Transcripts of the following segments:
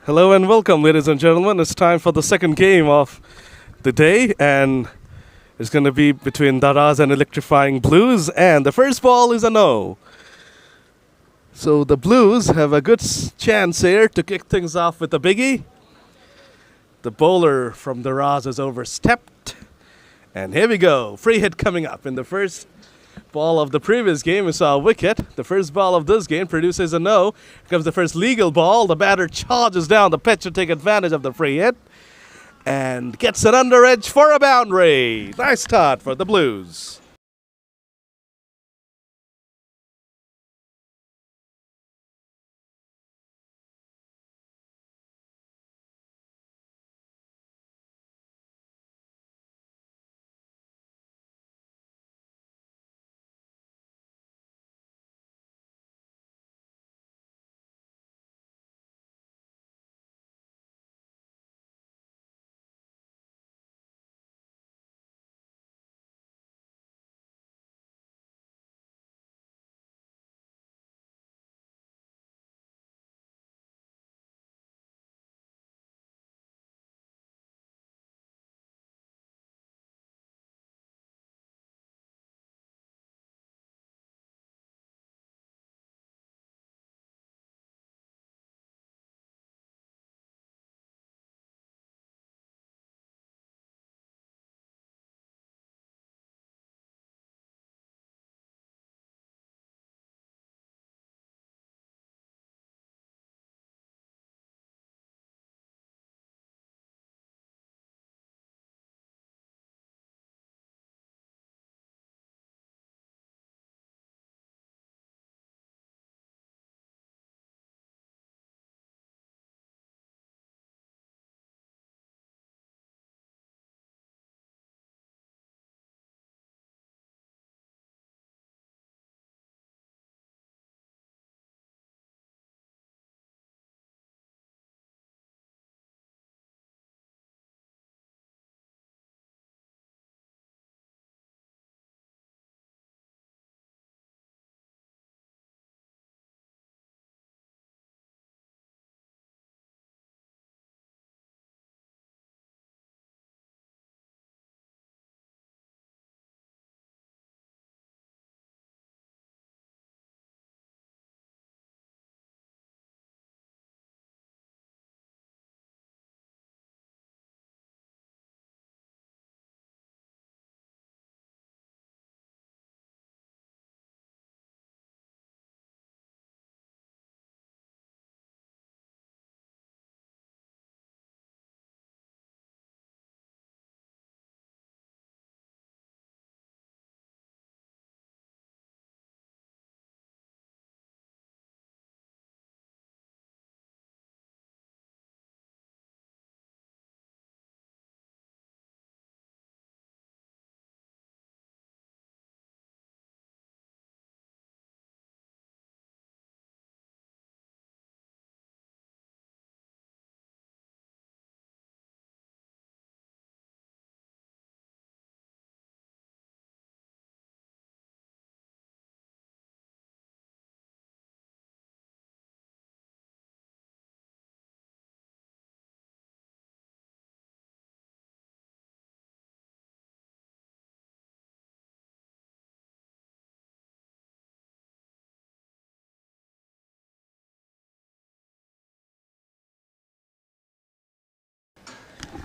Hello and welcome, ladies and gentlemen. It's time for the second game of the day, and it's going to be between Daraz and Electrifying Bluez, and the first ball is a no. So the Blues have a good chance here to kick things off with a biggie. The bowler from Daraz is overstepped, and here we go. Free hit coming up. In the first ball of the previous game, we saw a wicket. The first ball of this game produces a no. Here comes the first legal ball. The batter charges down the pitch to take advantage of the free hit and gets an under edge for a boundary. Nice start for the Blues.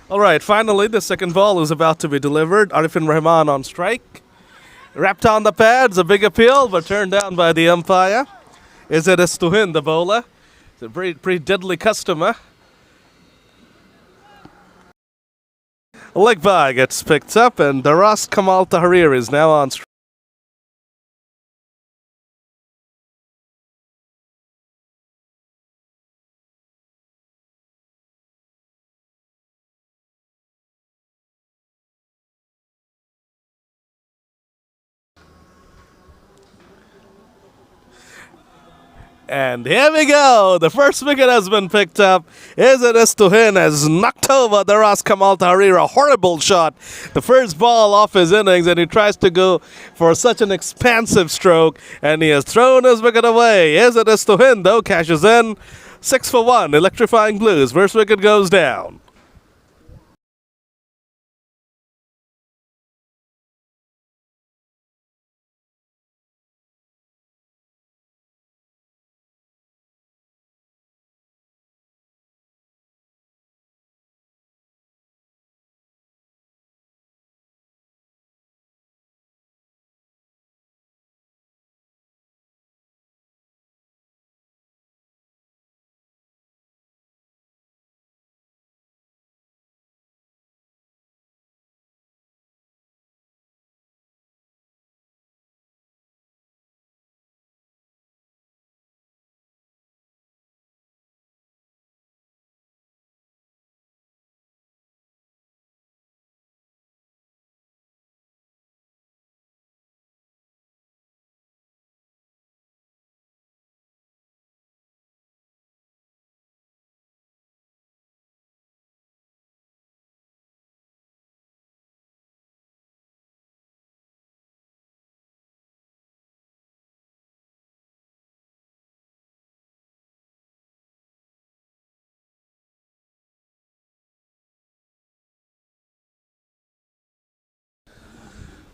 All right, finally, the second ball is about to be delivered. Arifin Rahman on strike. Wrapped on the pads, a big appeal, but turned down by the umpire. Is it Estuhin, the bowler? It's a pretty deadly customer. A leg by gets picked up, and Daraz Kamal Tahrir is now on strike. And here we go. The first wicket has been picked up. Is it Estuhin has knocked over Daraz Kamal Tahrir. A horrible shot. The first ball off his innings, and he tries to go for such an expansive stroke, and he has thrown his wicket away. Is it Estuhin, though, cashes in 6 for 1. Electrifying Bluez. First wicket goes down.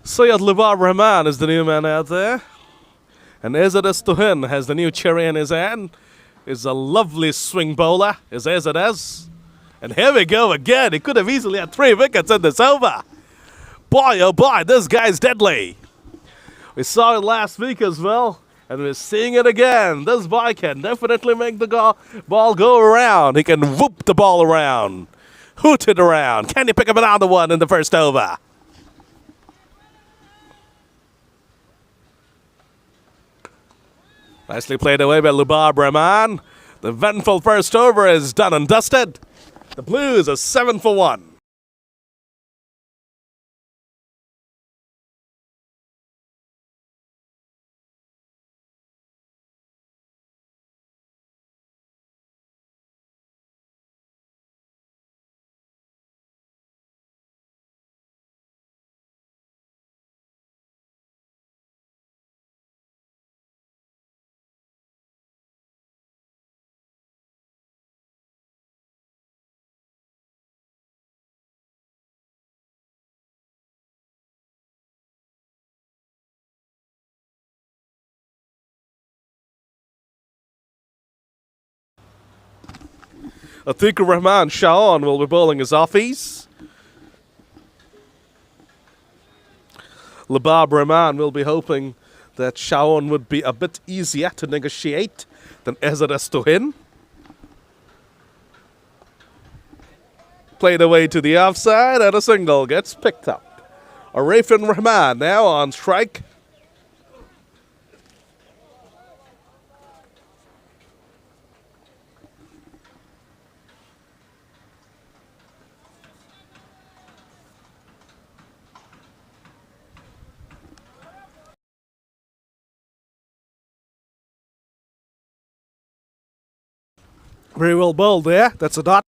Syed Libar Rahman is the new man out there. And Ezadas Tuhin has the new cherry in his hand. Is a lovely swing bowler, is Ezadas. And here we go again. He could have easily had 3 wickets in this over. Boy, oh boy, this guy's deadly. We saw it last week as well, and we're seeing it again. This boy can definitely make the ball go around. He can whoop the ball around, hoot it around. Can you pick up another one in the first over? Nicely played away by Libar Rahman. The eventful first over is done and dusted. The Blues are 7 for 1. Atikur Rahman Shaon will be bowling his offies. Libar Rahman will be hoping that Shaon would be a bit easier to negotiate than Ezadas Tuhin. Played away to the offside and a single gets picked up. Arifin Rahman now on strike. Very well bowled there. That's a dot.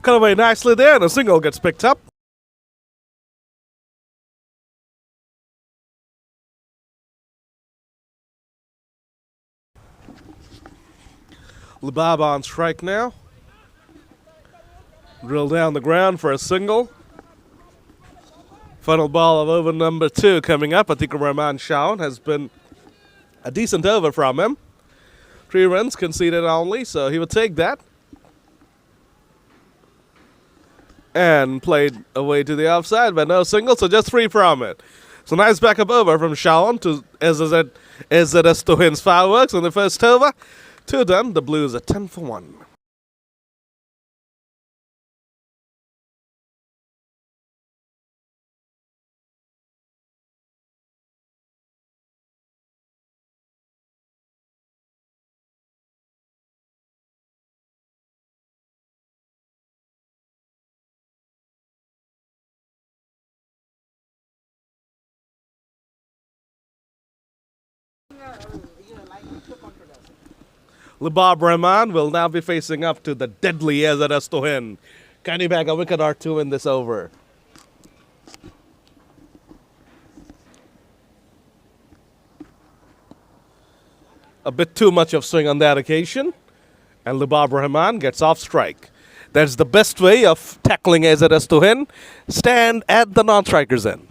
Cut away nicely there, and a single gets picked up. Libaba on strike now. Drill down the ground for a single. Final ball of over number 2 coming up. Atikur Rahman Shaon has been a decent over from him. 3 runs conceded only, so he would take that. And played away to the offside, but no single, so just 3 from it. So nice backup over from Shaon to Ezadas Tuhin's fireworks in the first over. 2 done, the Blues are 10 for 1. Libab Rahman will now be facing up to the deadly Ezaras Tohin. Can he bag a wicket or two in this over? A bit too much of swing on that occasion, and Libab Rahman gets off strike. That's the best way of tackling Ezaras Tohin. Stand at the non-striker's end.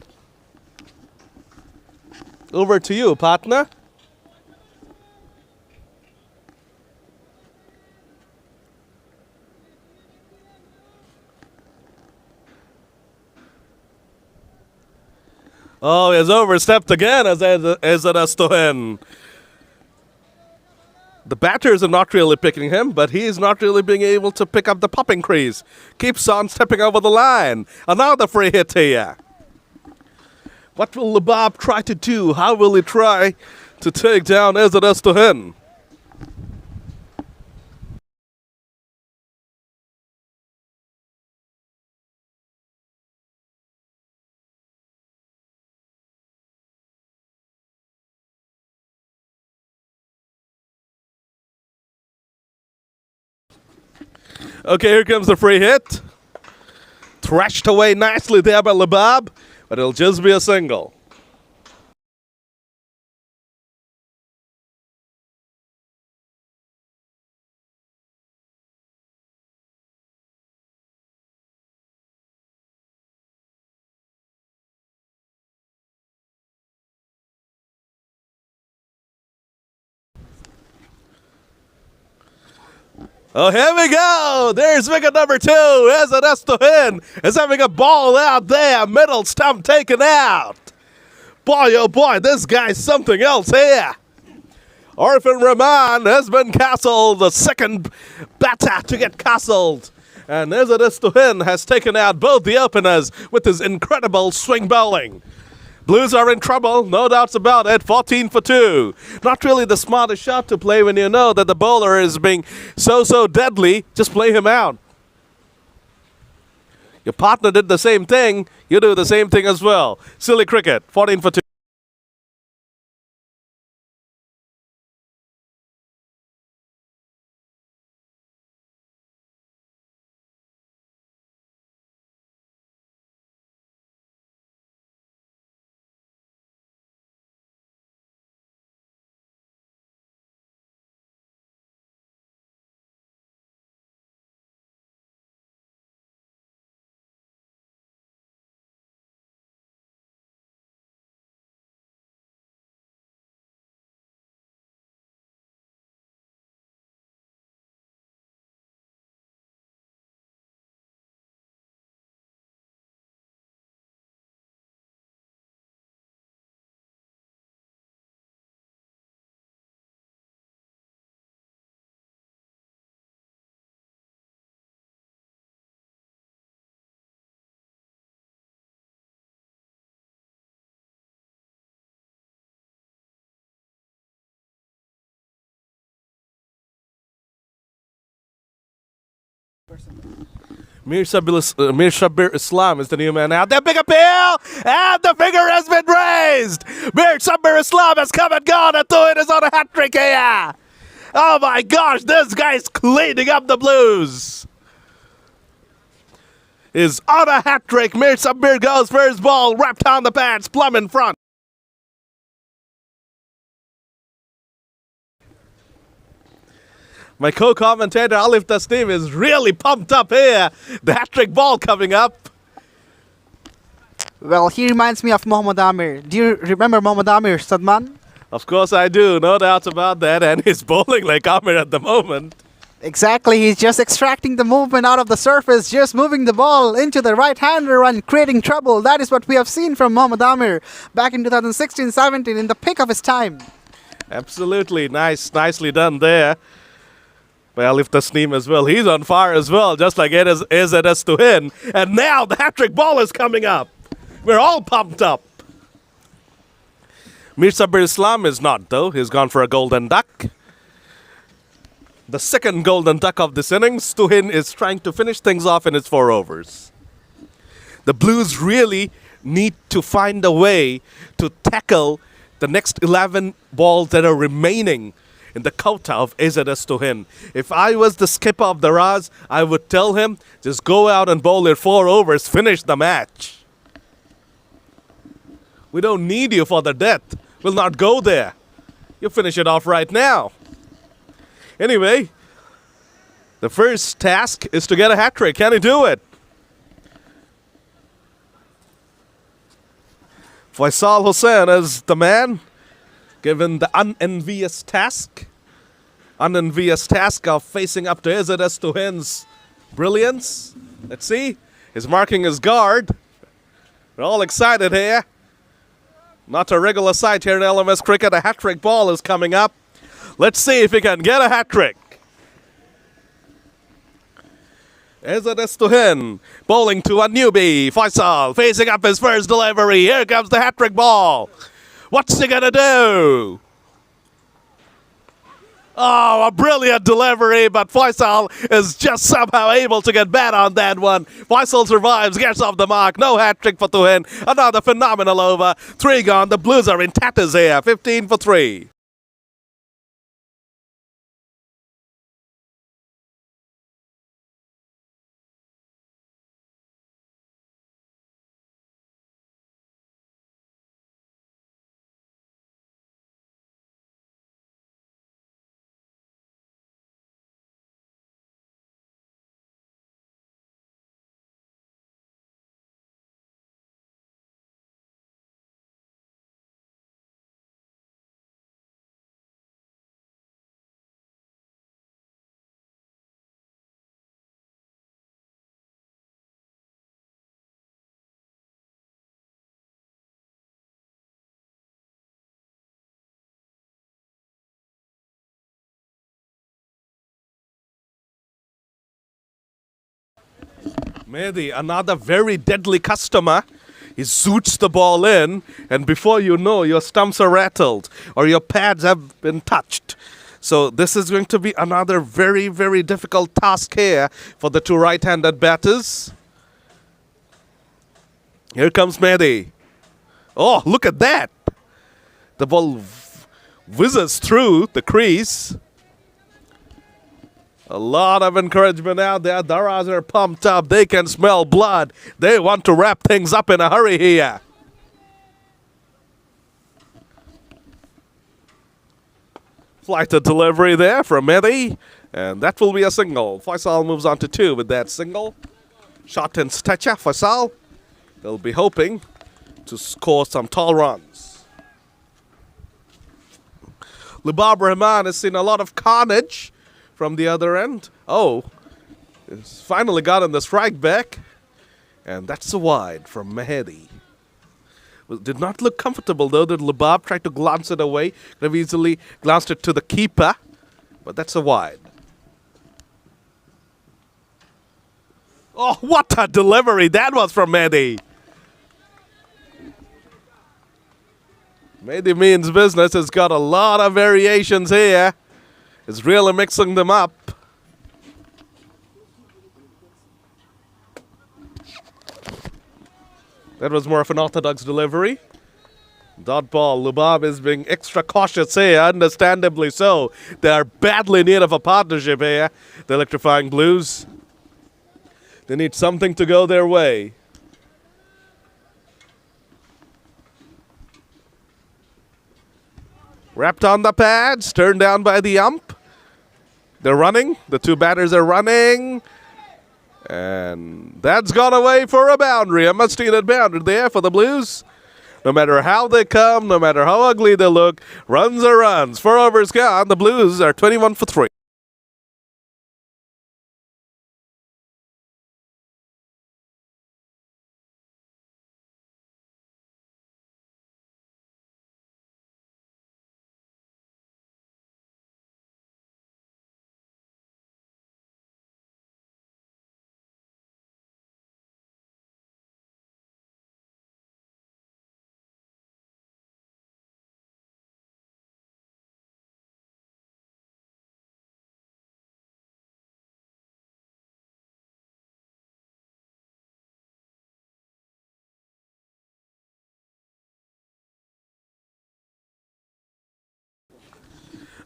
Over to you, partner. Oh, he's overstepped again as Ezaras Tohin. The batters are not really picking him, but he is not really being able to pick up the popping crease. Keeps on stepping over the line. Another free hit here. What will Libab try to do? How will he try to take down Ezaras Tohin? Okay, here comes the free hit. Thrashed away nicely there by Libab, but it'll just be a single. Oh, here we go. There's wicket number 2. Ezaras Tohin is having a ball out there. Middle stump taken out. Boy, oh boy, this guy's something else here. Orphan Rahman has been castled. The second batter to get castled. And Ezaras Tohin has taken out both the openers with his incredible swing bowling. Blues are in trouble, no doubts about it. 14 for 2. Not really the smartest shot to play when you know that the bowler is being so deadly. Just play him out. Your partner did the same thing. You do the same thing as well. Silly cricket. 14 for 2. Mir Shabir Islam is the new man out there. Big appeal! And the finger has been raised! Mir Shabir Islam has come and gone. And Tohin is on a hat trick here. Oh my gosh, this guy's cleaning up the Blues. Is on a hat trick. Mir Shabir goes first ball, wrapped on the pads, plumb in front. My co-commentator Alif Tasneem is really pumped up here. The hat-trick ball coming up. Well, he reminds me of Mohammad Amir. Do you remember Mohammad Amir, Sadman? Of course I do, no doubt about that. And he's bowling like Amir at the moment. Exactly, he's just extracting the movement out of the surface, just moving the ball into the right-hander and creating trouble. That is what we have seen from Mohammad Amir back in 2016-17 in the peak of his time. Absolutely, nicely done there. By Alif Tasneem as well. He's on fire as well, just like Ezaras Tohin. And now the hat-trick ball is coming up. We're all pumped up. Mir Sabir Islam is not, though. He's gone for a golden duck. The second golden duck of this innings. Tohin is trying to finish things off in his 4 overs. The Blues really need to find a way to tackle the next 11 balls that are remaining in the quota of Ezedes to him. If I was the skipper of Daraz, I would tell him, just go out and bowl your 4 overs, finish the match. We don't need you for the death. We'll not go there. You finish it off right now. Anyway, the first task is to get a hat trick. Can he do it? Faisal Hussain is the man given the unenvious task. Unenvious task of facing up to Ezedes Tuhin's brilliance. Let's see. He's marking his guard. We're all excited here. Not a regular sight here in LMS cricket. A hat-trick ball is coming up. Let's see if he can get a hat-trick. Ezedes Tuhin bowling to a newbie. Faisal facing up his first delivery. Here comes the hat-trick ball. What's he gonna do? Oh, a brilliant delivery, but Faisal is just somehow able to get bat on that one. Faisal survives, gets off the mark. No hat-trick for Tuhin. Another phenomenal over. 3 gone. The Blues are in tatters here. 15 for 3. Mehdi, another very deadly customer. He zoots the ball in, and before you know, your stumps are rattled or your pads have been touched. So this is going to be another very, very difficult task here for the 2 right-handed batters. Here comes Mehdi. Oh, look at that. The ball whizzes through the crease. A lot of encouragement out there. Daraz are pumped up. They can smell blood. They want to wrap things up in a hurry here. Flighted delivery there from Mehdi. And that will be a single. Faisal moves on to 2 with that single. Shot in stature, Faisal. They'll be hoping to score some tall runs. Libab Rahman has seen a lot of carnage from the other end. Oh, he's finally gotten the strike back. And that's a wide from Mehdi. Well, did not look comfortable though that Libab tried to glance it away. Could have easily glanced it to the keeper. But that's a wide. Oh, what a delivery that was from Mehdi. Mehdi means business. Has got a lot of variations here. Is really mixing them up. That was more of an orthodox delivery. Dot ball. Libab is being extra cautious here, understandably so. They are badly in need of a partnership here, the Electrifying Bluez. They need something to go their way. Wrapped on the pads, turned down by the ump. They're running. The 2 batters are running. And that's gone away for a boundary. A much-needed boundary there for the Blues. No matter how they come, no matter how ugly they look, runs are runs. 4 overs gone. The Blues are 21 for 3.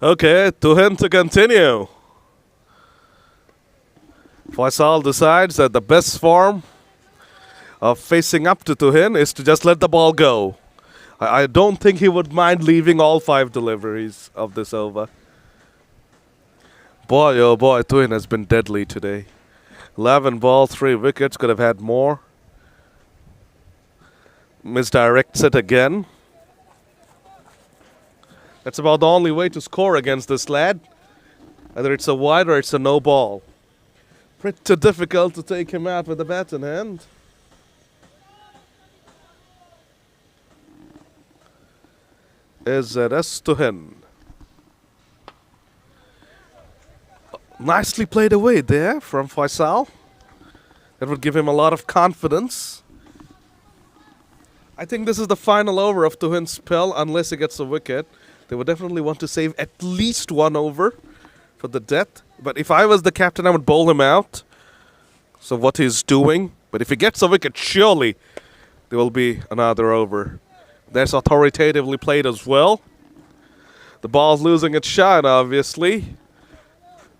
Okay, Tuhin to continue. Faisal decides that the best form of facing up to Tuhin is to just let the ball go. I don't think he would mind leaving all 5 deliveries of this over. Boy, oh boy, Tuhin has been deadly today. 11 balls, 3 wickets, could have had more. Misdirects it again. That's about the only way to score against this lad. Either it's a wide or it's a no ball. Pretty difficult to take him out with the bat in hand. Is it S to him? Nicely played away there from Faisal. That would give him a lot of confidence. I think this is the final over of Tuhin's spell unless he gets a wicket. They would definitely want to save at least 1 over for the death. But if I was the captain, I would bowl him out. So what he's doing. But if he gets a wicket, surely there will be another over. That's authoritatively played as well. The ball's losing its shine, obviously.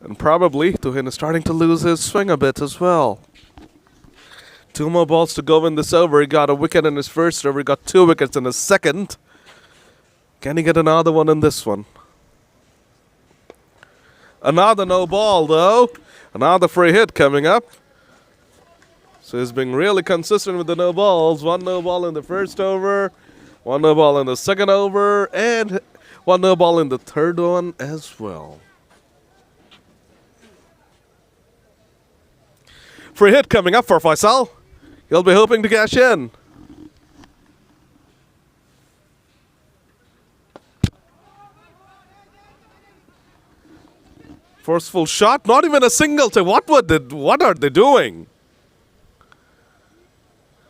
And probably Tuhin is starting to lose his swing a bit as well. 2 more balls to go in this over. He got a wicket in his first over. He got 2 wickets in his second. Can he get another one in this one? Another no ball, though. Another free hit coming up. So he's being really consistent with the no balls. 1 no ball in the first over. 1 no ball in the second over. And 1 no ball in the third one as well. Free hit coming up for Faisal. He'll be hoping to cash in. Forceful shot, not even a single take. What are they doing?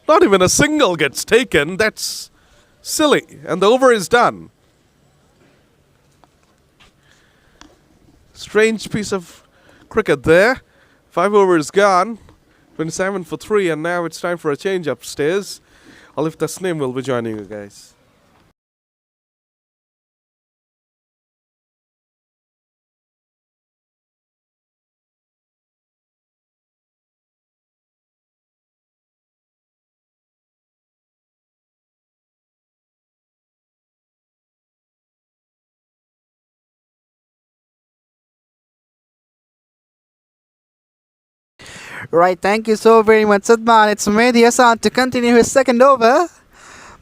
Not even a single gets taken. That's silly. And the over is done. Strange piece of cricket there. 5 overs gone. 27 for 3, and now it's time for a change upstairs. Alif Tasnim will be joining you guys. Right, thank you so very much, Sadman. It's Mehdi Hassan to continue his second over.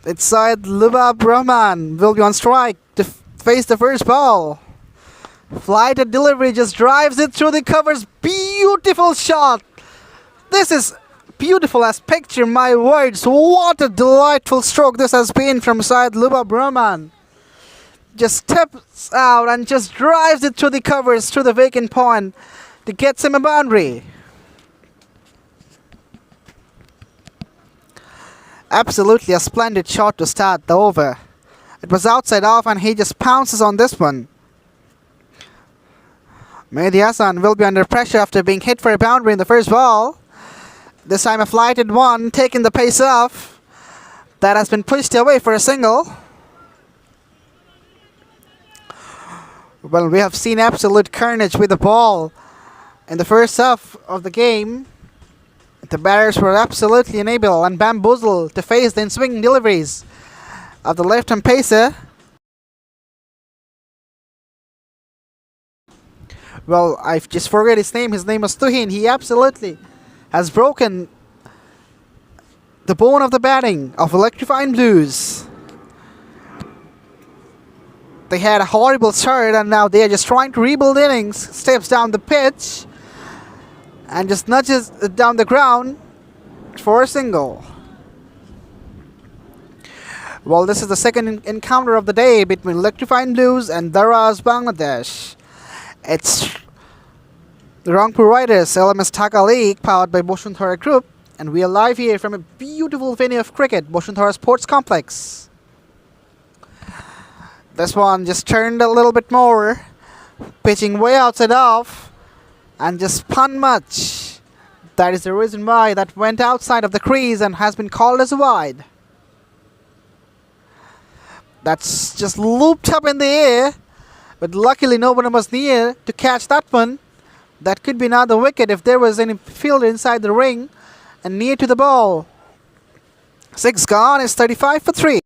It's Syed Lubab Rahman will be on strike to face the first ball. Flighted delivery just drives it through the covers. Beautiful shot. This is beautiful as picture, my words. What a delightful stroke this has been from Syed Lubab Rahman. Just steps out and just drives it through the covers, through the vacant point to get him a boundary. Absolutely a splendid shot to start the over. It was outside off and he just pounces on this one. Mehdi Hassan will be under pressure after being hit for a boundary in the first ball. This time a flighted one, taking the pace off. That has been pushed away for a single. Well, we have seen absolute carnage with the ball in the first half of the game. The batters were absolutely unable and bamboozled to face the in-swing deliveries of the left-hand pacer. Well, I just forget his name. His name was Tuhin. He absolutely has broken the bone of the batting of Electrifying Bluez. They had a horrible start and now they are just trying to rebuild innings. Steps down the pitch and just nudges it down the ground for a single. Well, this is the second encounter of the day between Electrifying Bluez and Daraz, Bangladesh. It's the Rangpur Riders LMS Dhaka League powered by Boshuntara Group, and we are live here from a beautiful venue of cricket, Boshuntara Sports Complex. This one just turned a little bit more, pitching way outside off, and just spun much. That is the reason why that went outside of the crease and has been called as a wide. That's just looped up in the air But luckily no one was near to catch that one. That could be another wicket if there was any fielder inside the ring and near to the ball. 6 gone is 35 for 3.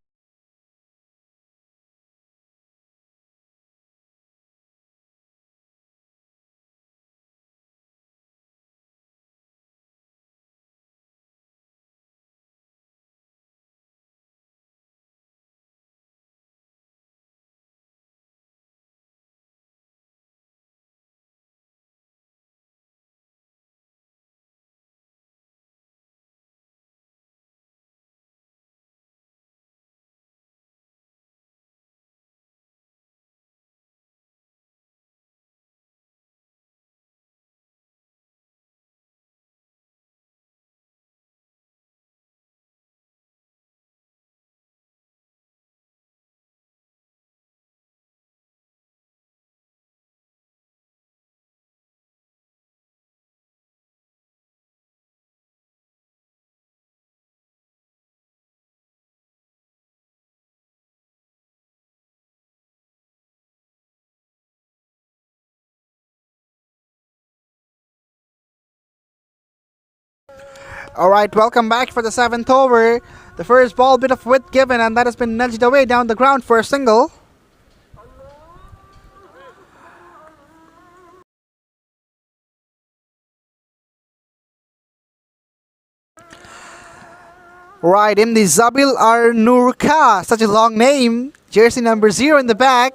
Alright, welcome back for the 7th over. The first ball, bit of width given, and that has been nudged away down the ground for a single. Right, Imdi Zabil Arnurka, such a long name, jersey number 0 in the back,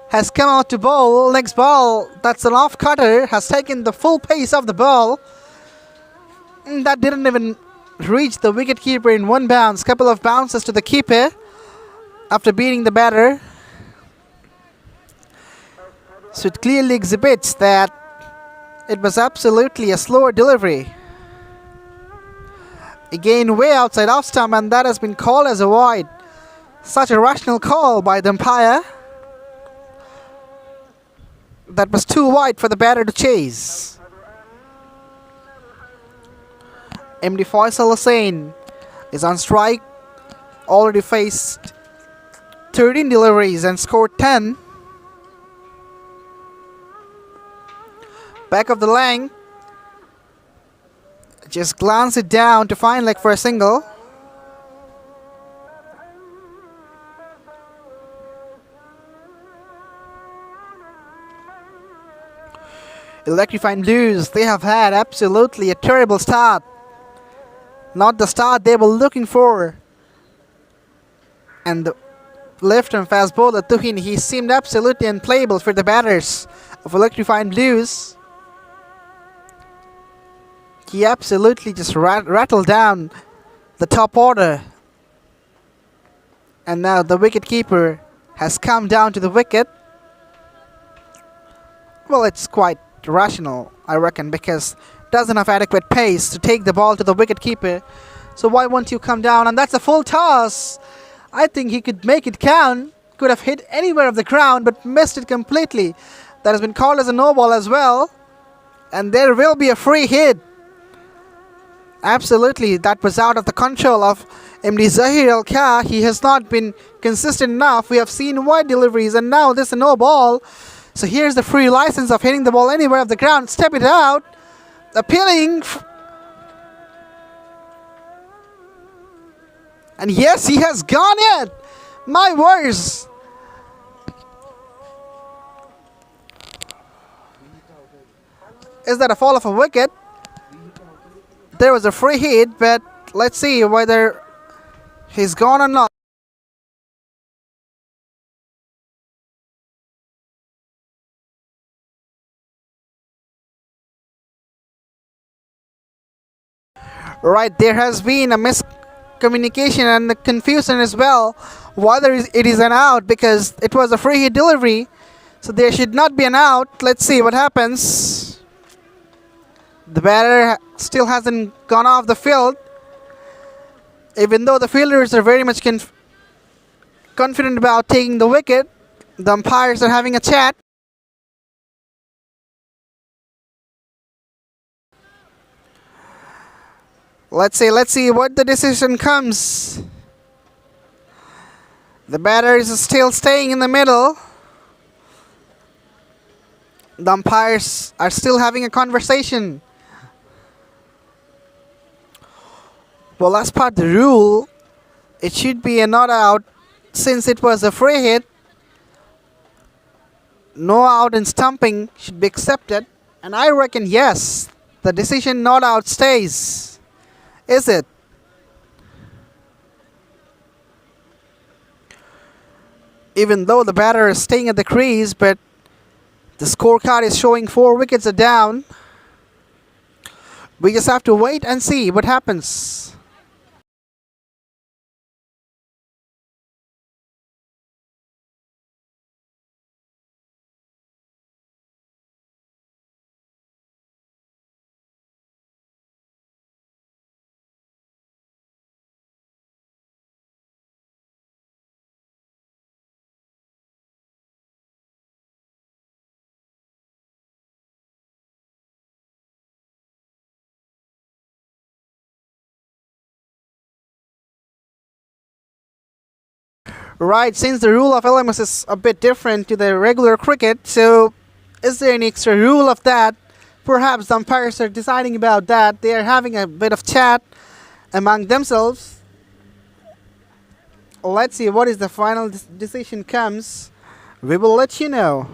has come out to bowl. Next ball, that's an off cutter, has taken the full pace of the ball. That didn't even reach the wicketkeeper in one bounce. Couple of bounces to the keeper after beating the batter. So it clearly exhibits that it was absolutely a slower delivery. Again, way outside off stump, and that has been called as a wide. Such a rational call by the umpire. That was too wide for the batter to chase. MD Faisal Hussain is on strike. Already faced 13 deliveries and scored 10. Back of the line. Just glance it down to find leg for a single. Electrifying Bluez, they have had absolutely a terrible start. Not the start they were looking for. And the left-arm fast bowler Tuhin, he seemed absolutely unplayable for the batters of Electrifying Bluez. He absolutely just rattled down the top order. And now the wicket-keeper has come down to the wicket. Well, it's quite rational, I reckon, because doesn't have adequate pace to take the ball to the wicket-keeper. So why won't you come down? And that's a full toss. I think he could make it count. Could have hit anywhere of the ground, but missed it completely. That has been called as a no ball as well. And there will be a free hit. Absolutely, that was out of the control of MD Zahir Al-Kha. He has not been consistent enough. We have seen wide deliveries, and now this is a no ball. So here's the free license of hitting the ball anywhere of the ground. Step it out. Appealing. And yes, he has gone in. My words. Is that a fall of a wicket? There was a free hit, but let's see whether he's gone or not. Right, there has been a miscommunication and a confusion as well whether it is an out, because it was a free hit delivery. So there should not be an out. Let's see what happens. The batter still hasn't gone off the field. Even though the fielders are very much confident about taking the wicket, the umpires are having a chat. Let's see what the decision comes. The batter is still staying in the middle. The umpires are still having a conversation. Well, as per the rule, it should be a not out since it was a free hit. No out and stumping should be accepted. And I reckon yes, the decision not out stays. Is it? Even though the batter is staying at the crease, but the scorecard is showing 4 wickets are down. We just have to wait and see what happens. Right, since the rule of LMS is a bit different to the regular cricket, so is there any extra rule of that? Perhaps the umpires are deciding about that. They are having a bit of chat among themselves. Let's see what is the final decision comes. We will let you know.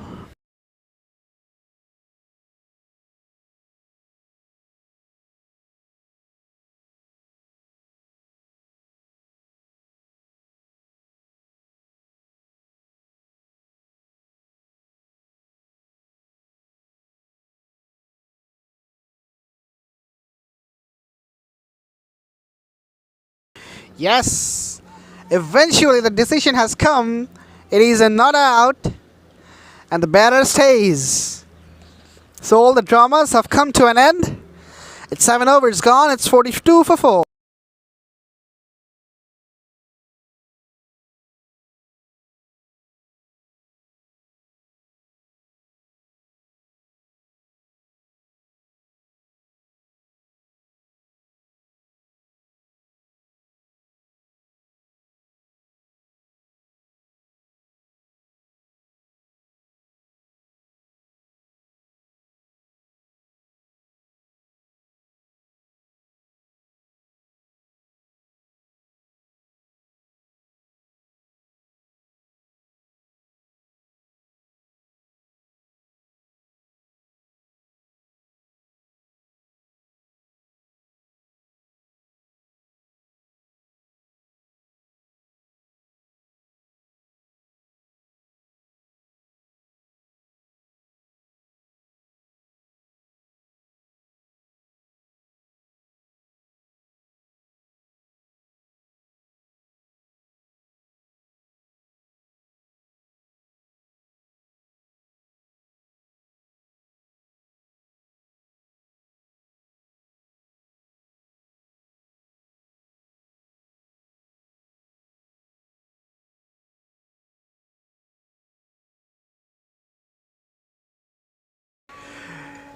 Yes, eventually the decision has come. It is a not out, and the batter stays. So all the dramas have come to an end. It's 7 overs gone. It's 42 for 4.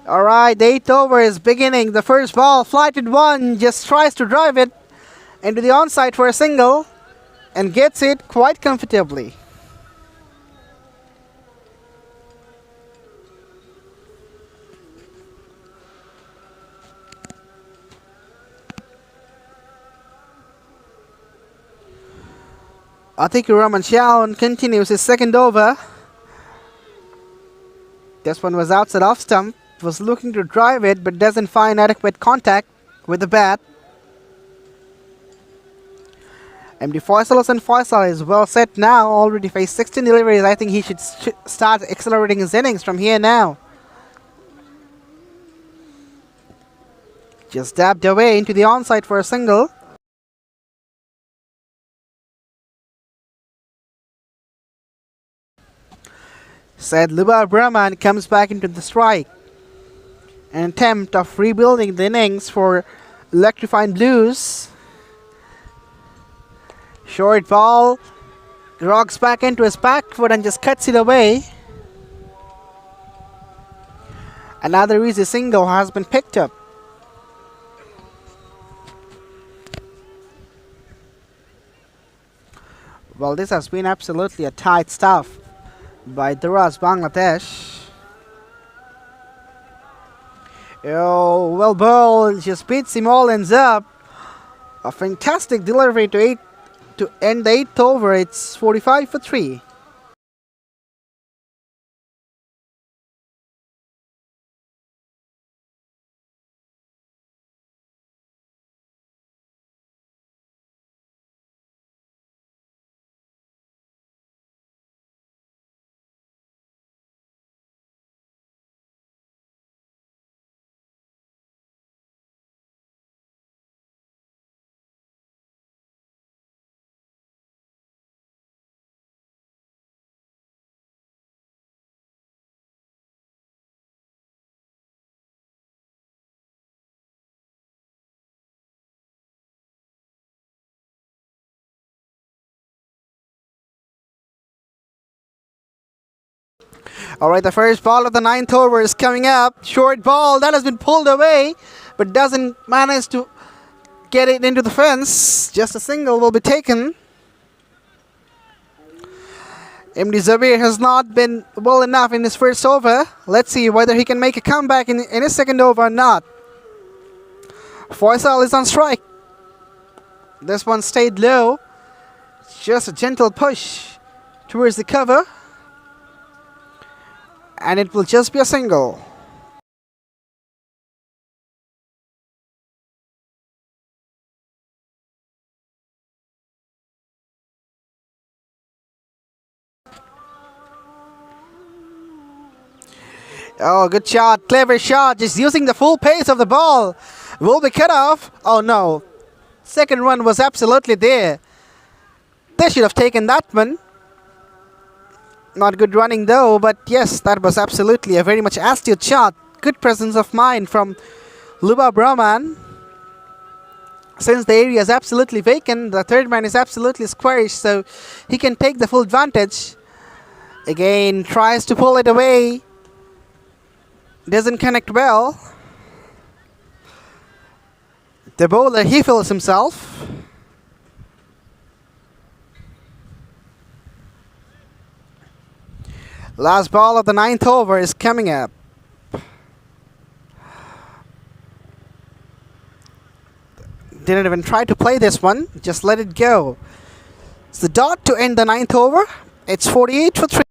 Alright, the 8th over is beginning. The first ball, flighted one, just tries to drive it into the onside for a single and gets it quite comfortably. Atiku Ramanchaun continues his second over. This one was outside off stump. Was looking to drive it but doesn't find adequate contact with the bat. MD Faisal is well set now. Already faced 16 deliveries. I think he should start accelerating his innings from here now. Just dabbed away into the onside for a single. Said Lubar Brahman comes back into the strike. An attempt of rebuilding the innings for Electrifying Bluez. Short ball. Rocks back into his back foot and just cuts it away. Another easy single has been picked up. Well, this has been absolutely a tight stuff by Daraz, Bangladesh. Oh, well ball just beats him all, ends up. A fantastic delivery to end the 8th over. It's 45 for 3. Alright, the first ball of the 9th over is coming up. Short ball that has been pulled away, but doesn't manage to get it into the fence. Just a single will be taken. MD Zabir has not been well enough in his first over. Let's see whether he can make a comeback in his second over or not. Faisal is on strike. This one stayed low. Just a gentle push towards the cover. And it will just be a single. Oh, good shot, clever shot, just using the full pace of the ball. Will be cut off. Oh no, second run was absolutely there. They should have taken that one. Not good running though, but yes, that was absolutely a very much astute shot. Good presence of mind from Luba Brahman. Since the area is absolutely vacant, the third man is absolutely squarish, so he can take the full advantage. Again, tries to pull it away. Doesn't connect well. The bowler, he feels himself. Last ball of the 9th over is coming up. Didn't even try to play this one, just let it go. It's the dot to end the 9th over. It's 48 for 3.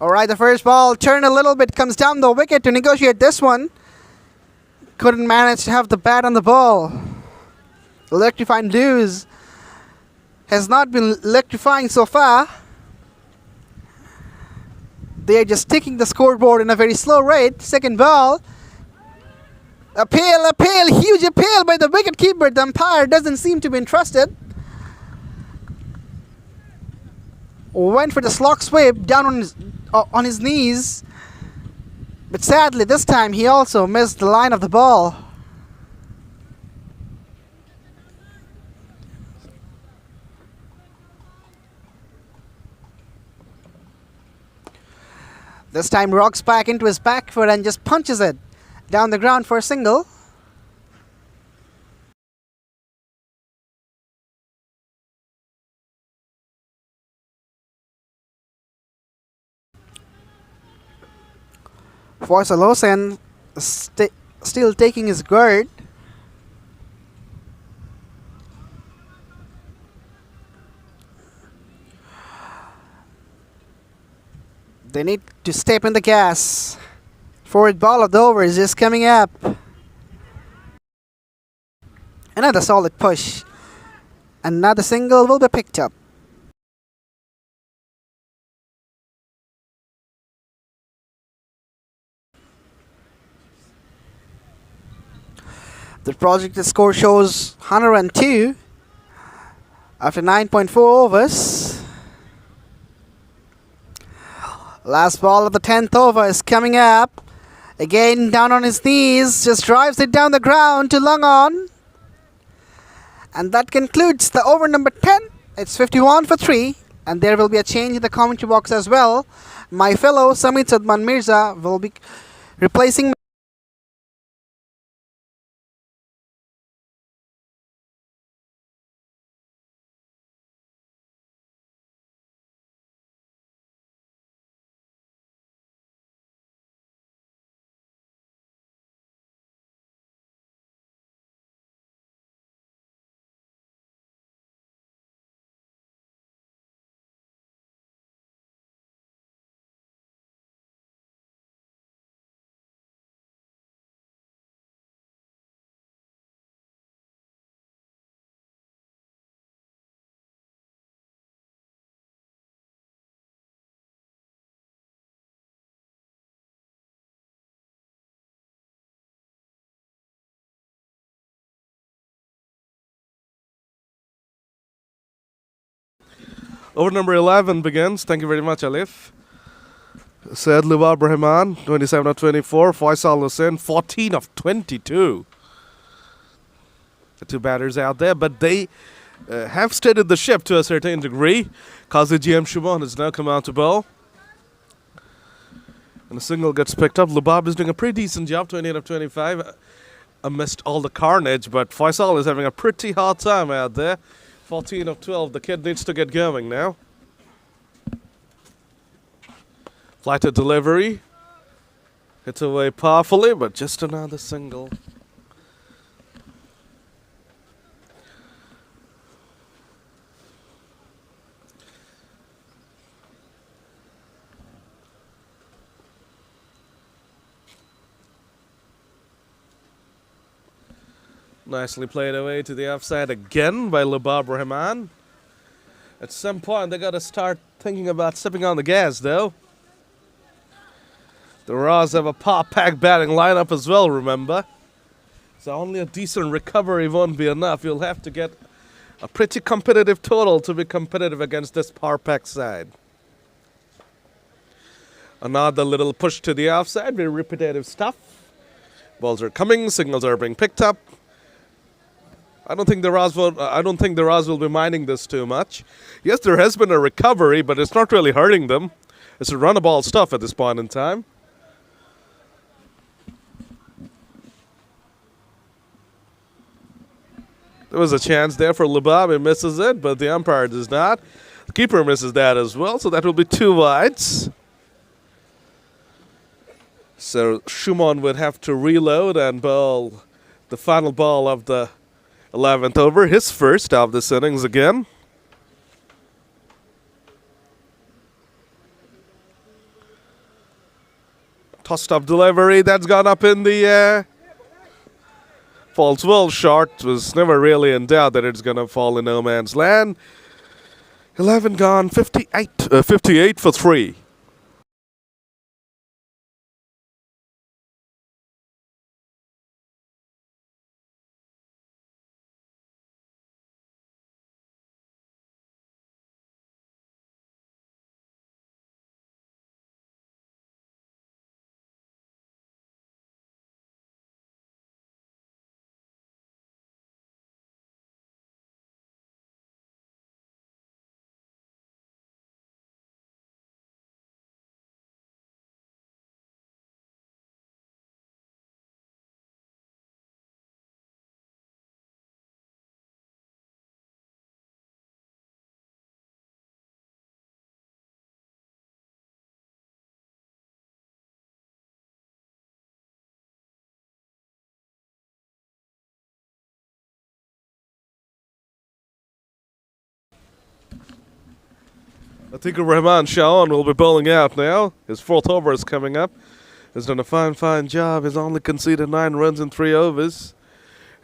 Alright, the first ball turned a little bit, comes down the wicket to negotiate this one. Couldn't manage to have the bat on the ball. Electrifying Bluez has not been electrifying so far. They are just ticking the scoreboard in a very slow rate. Second ball. Appeal, huge appeal by the wicketkeeper. The umpire doesn't seem to be interested. Went for the slog sweep down on his knees. But sadly, this time he also missed the line of the ball. This time rocks back into his back foot and just punches it down the ground for a single. Faisal Hossain still taking his guard. They need to step in the gas. Forward ball of the over is just coming up. Another solid push. Another single will be picked up. The projected score shows 102 after 9.4 overs. Last ball of the 10th over is coming up. Again, down on his knees, just drives it down the ground to long on. And that concludes the over number 10. It's 51 for 3. And there will be a change in the commentary box as well. My fellow Samit Sadman Mirza will be replacing Over number 11 begins. Thank you very much, Alif. Said Lubab Rahman, 27 of 24. Faisal Hussain, 14 of 22. The two batters out there, but they have steadied the ship to a certain degree. Qazi GM Shuman has now come out to bowl. And a single gets picked up. Lubab is doing a pretty decent job, 28 of 25. Amidst all the carnage, but Faisal is having a pretty hard time out there. 14 of 12. The kid needs to get going now. Flighted delivery. Hits away powerfully, but just another single. Nicely played away to the offside again by Lubab Rahman. At some point, they got to start thinking about stepping on the gas, though. The Raws have a power-packed batting lineup as well, remember. So only a decent recovery won't be enough. You'll have to get a pretty competitive total to be competitive against this power-packed side. Another little push to the offside, very repetitive stuff. Balls are coming, signals are being picked up. I don't think the Raz will be minding this too much. Yes, there has been a recovery, but it's not really hurting them. It's a run-a-ball stuff at this point in time. There was a chance there for Lubab. He misses it, but the umpire does not. The keeper misses that as well, so that will be 2 wides. So Shuman would have to reload and bowl the final ball of the 11th over, his first of this innings again. Tossed up delivery, that's gone up in the air. Falls well short, was never really in doubt that it's going to fall in no man's land. 11 gone, 58 for 3. Atikur Rahman Shawan will be bowling out now. His 4th over is coming up. He's done a fine job. He's only conceded 9 runs in 3 overs.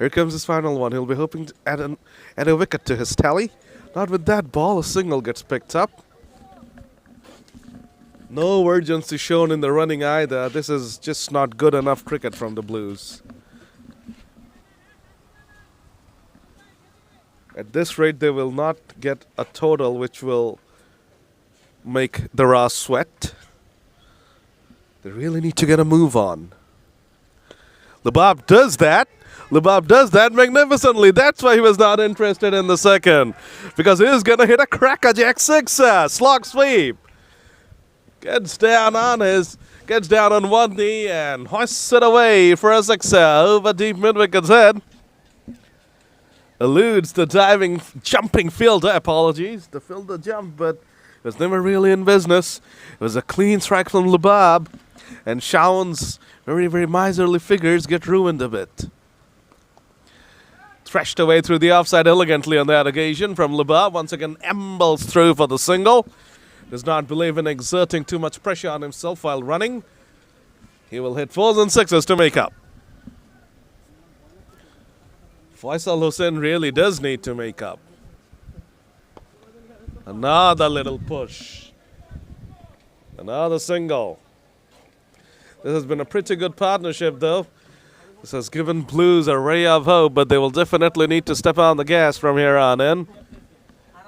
Here comes his final one. He'll be hoping to add a wicket to his tally. Not with that ball. A single gets picked up. No urgency shown in the running either. This is just not good enough cricket from the Blues. At this rate, they will not get a total which will make Daraz sweat. They really need to get a move on. Lubab does that. Lubab does that magnificently. That's why he was not interested in the second. Because he's going to hit a crackerjack sixer. Slog sweep. Gets down on one knee and hoists it away for a sixer over deep mid-wicket's head. Eludes the jumping fielder. Apologies. The fielder jumped, but it was never really in business. It was a clean strike from Lubab. And Shaun's very, very miserly figures get ruined a bit. Thrashed away through the offside elegantly on that occasion from Lubab. Once again, ambles through for the single. Does not believe in exerting too much pressure on himself while running. He will hit 4s and 6s to make up. Faisal Hussain really does need to make up. Another little push. Another single. This has been a pretty good partnership, though. This has given Blues a ray of hope, but they will definitely need to step on the gas from here on in.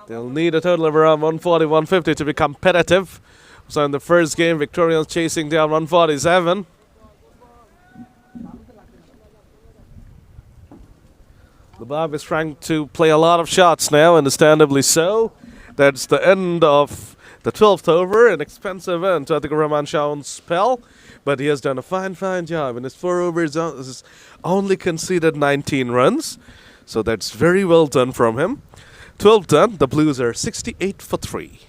They'll need a total of around 140, 150 to be competitive. So in the first game, Victorians chasing down 147. Lubab is trying to play a lot of shots now, understandably so. That's the end of the 12th over, an expensive end to Atikur Rahman Shaun's spell. But he has done a fine, fine job. In his 4 overs, he's only conceded 19 runs. So that's very well done from him. 12 done. The Blues are 68 for 3.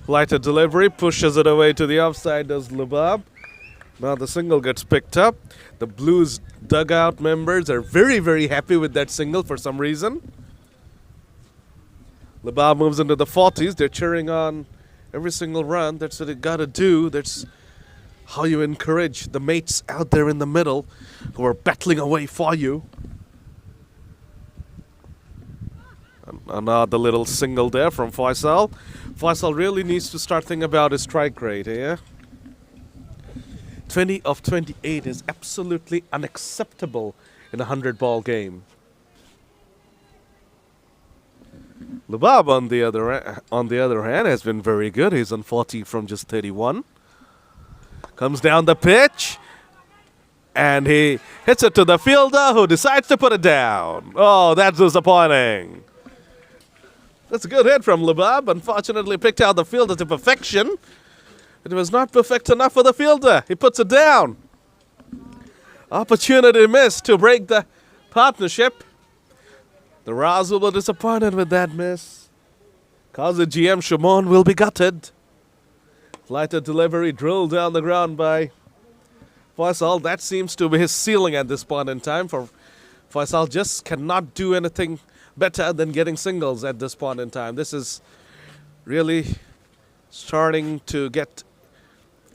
Lighter delivery, pushes it away to the offside, does Lubab. Now the single gets picked up. The Blues dugout members are very, very happy with that single for some reason. Lubab moves into the 40s. They're cheering on every single run. That's what they got to do. That's how you encourage the mates out there in the middle who are battling away for you. Another little single there from Faisal. Faisal really needs to start thinking about his strike rate here. 20 of 28 is absolutely unacceptable in a 100-ball game. Lubab, on the other hand, has been very good. He's on 40 from just 31. Comes down the pitch. And he hits it to the fielder, who decides to put it down. Oh, that's disappointing. That's a good hit from Lubab. Unfortunately, picked out the fielder to perfection. It was not perfect enough for the fielder. He puts it down. Opportunity missed to break the partnership. The Raz will be disappointed with that miss. Cause the GM Shimon will be gutted. Lighter delivery drilled down the ground by Faisal. That seems to be his ceiling at this point in time. For Faisal just cannot do anything better than getting singles at this point in time. This is really starting to get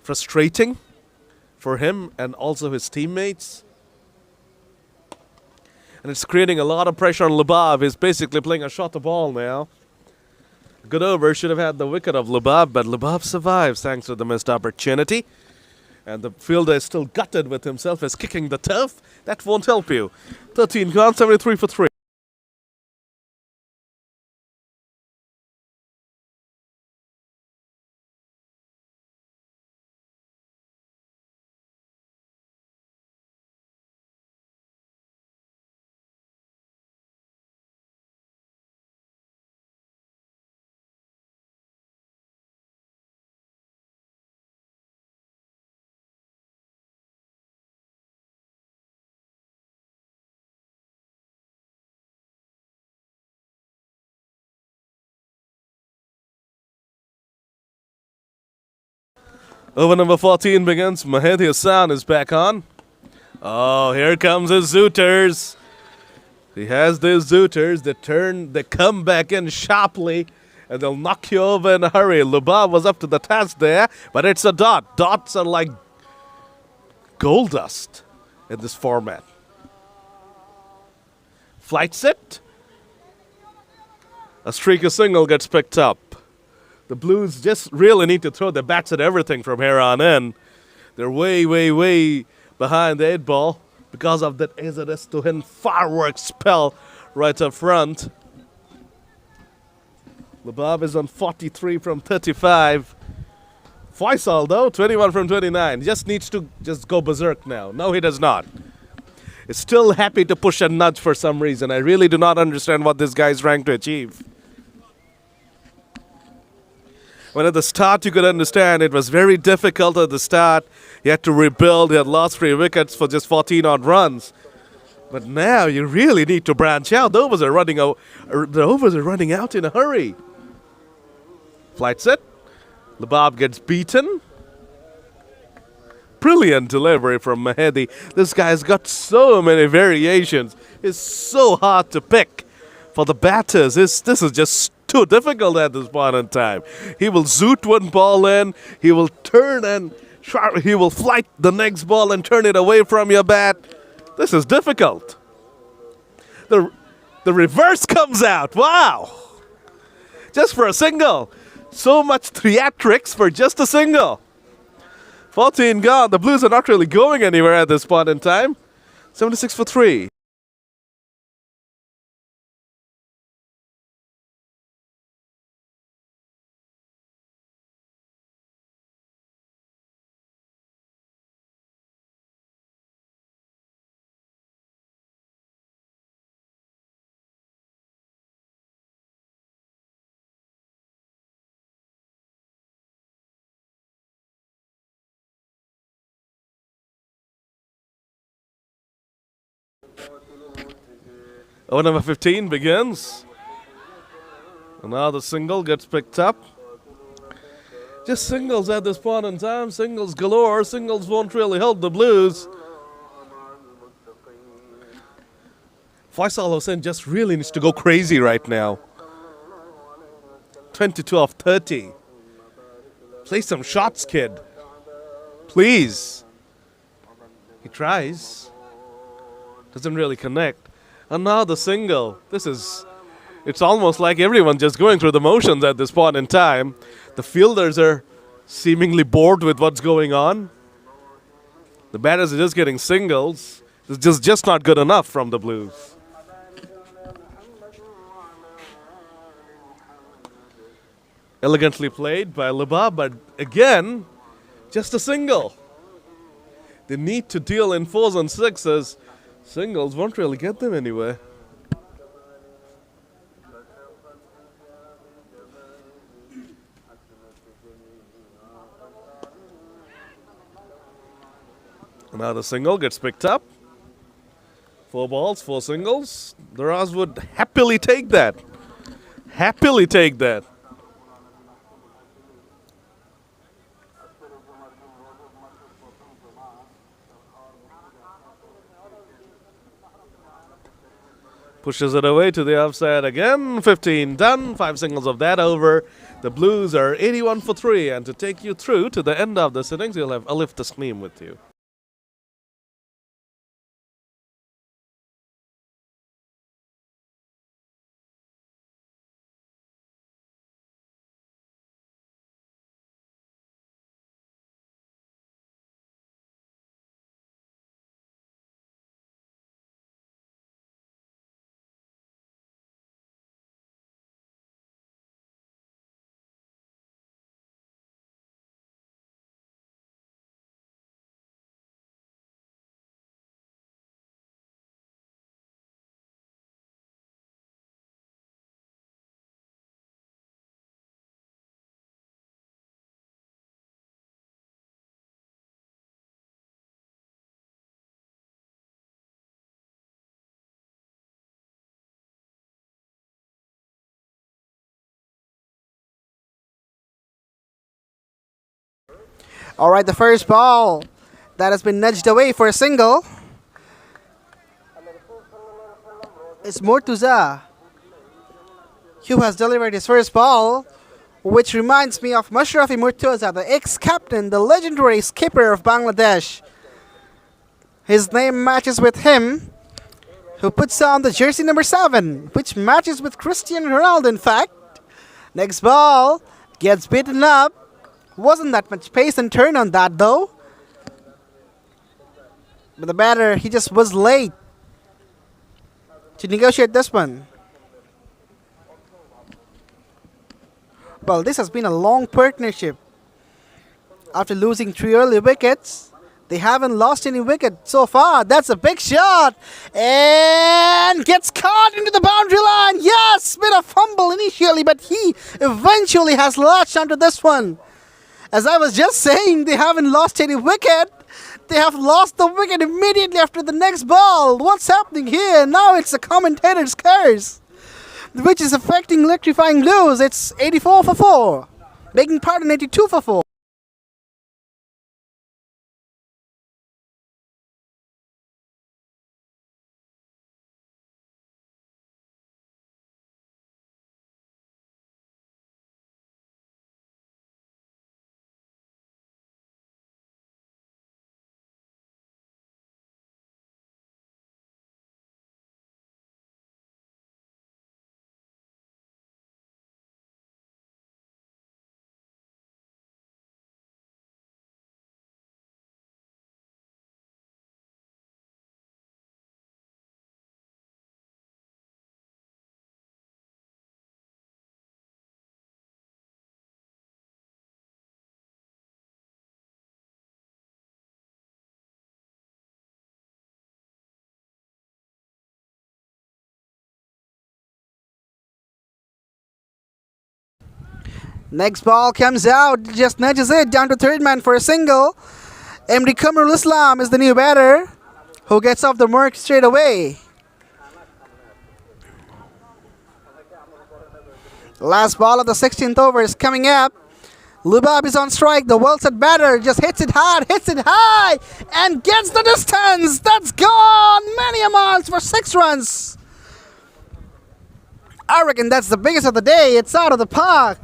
frustrating for him and also his teammates. And it's creating a lot of pressure on Lubab. He's basically playing a shot to ball now. Good over. Should have had the wicket of Lubab, but Lubab survives thanks to the missed opportunity. And the fielder is still gutted with himself as kicking the turf. That won't help you. 13 gone, 73 for 3. Over number 14 begins. Mahedi Hassan is back on. Oh, here comes his Zooters. He has these Zooters that they come back in sharply, and they'll knock you over in a hurry. Lubab was up to the task there, but it's a dot. Dots are like gold dust in this format. Flights it. A streaker single gets picked up. The Blues just really need to throw their bats at everything from here on in. They're way, way, way behind the 8-ball because of that Azadis to him fireworks spell right up front. Labab is on 43 from 35. Faisal, though, 21 from 29. Just needs to just go berserk now. No, he does not. Is still happy to push and nudge for some reason. I really do not understand what this guy is trying to achieve. When at the start you could understand it was very difficult at the start. He had to rebuild. He had lost 3 wickets for just 14 odd runs. But now you really need to branch out. The overs are running out in a hurry. Flights it. Labab gets beaten. Brilliant delivery from Mahedi. This guy's got so many variations. It's so hard to pick for the batters. This is just too difficult at this point in time. He will zoot one ball in. He will turn and he will flight the next ball and turn it away from your bat. This is difficult. The reverse comes out. Wow. Just for a single. So much theatrics for just a single. 14 gone. The Blues are not really going anywhere at this point in time. 76 for 3. Over number 15 begins. And now the single gets picked up. Just singles at this point in time. Singles galore. Singles won't really help the Blues. Faisal Hossain just really needs to go crazy right now. 22 of 30. Play some shots, kid. Please. He tries. Doesn't really connect. And now the single. It's almost like everyone just going through the motions at this point in time. The fielders are seemingly bored with what's going on. The batters are just getting singles. It's just not good enough from the Blues. Elegantly played by Labab, but again, just a single. They need to deal in 4s and 6s. Singles won't really get them anywhere. Now the single gets picked up. 4 balls, 4 singles. Daraz would happily take that. Happily take that. Pushes it away to the offside again. 15 done. 5 singles of that over. The Blues are 81 for 3. And to take you through to the end of this innings, you'll have Alif Tasneem with you. All right, the first ball that has been nudged away for a single. It's Murtuza who has delivered his first ball, which reminds me of Mashrafi Murtuza, the ex-captain, the legendary skipper of Bangladesh. His name matches with him, who puts on the jersey number 7, which matches with Cristiano Ronaldo, in fact. Next ball gets beaten up. Wasn't that much pace and turn on that, though. But the batter, he just was late to negotiate this one. Well, this has been a long partnership. After losing 3 early wickets, they haven't lost any wicket so far. That's a big shot. And gets caught into the boundary line. Yes, bit of fumble initially, but he eventually has latched onto this one. As I was just saying, they haven't lost any wicket. They have lost the wicket immediately after the next ball. What's happening here? Now it's a commentator's curse, which is affecting Electrifying Bluez. It's 84 for 4. Begging pardon, 82 for 4. Next ball comes out, just nudges it down to third man for a single. Emre Kamarul Islam is the new batter, who gets off the mark straight away. Last ball of the 16th over is coming up. Lubab is on strike. The well-set batter just hits it hard, hits it high, and gets the distance. That's gone many a miles for 6 runs. I reckon that's the biggest of the day. It's out of the park.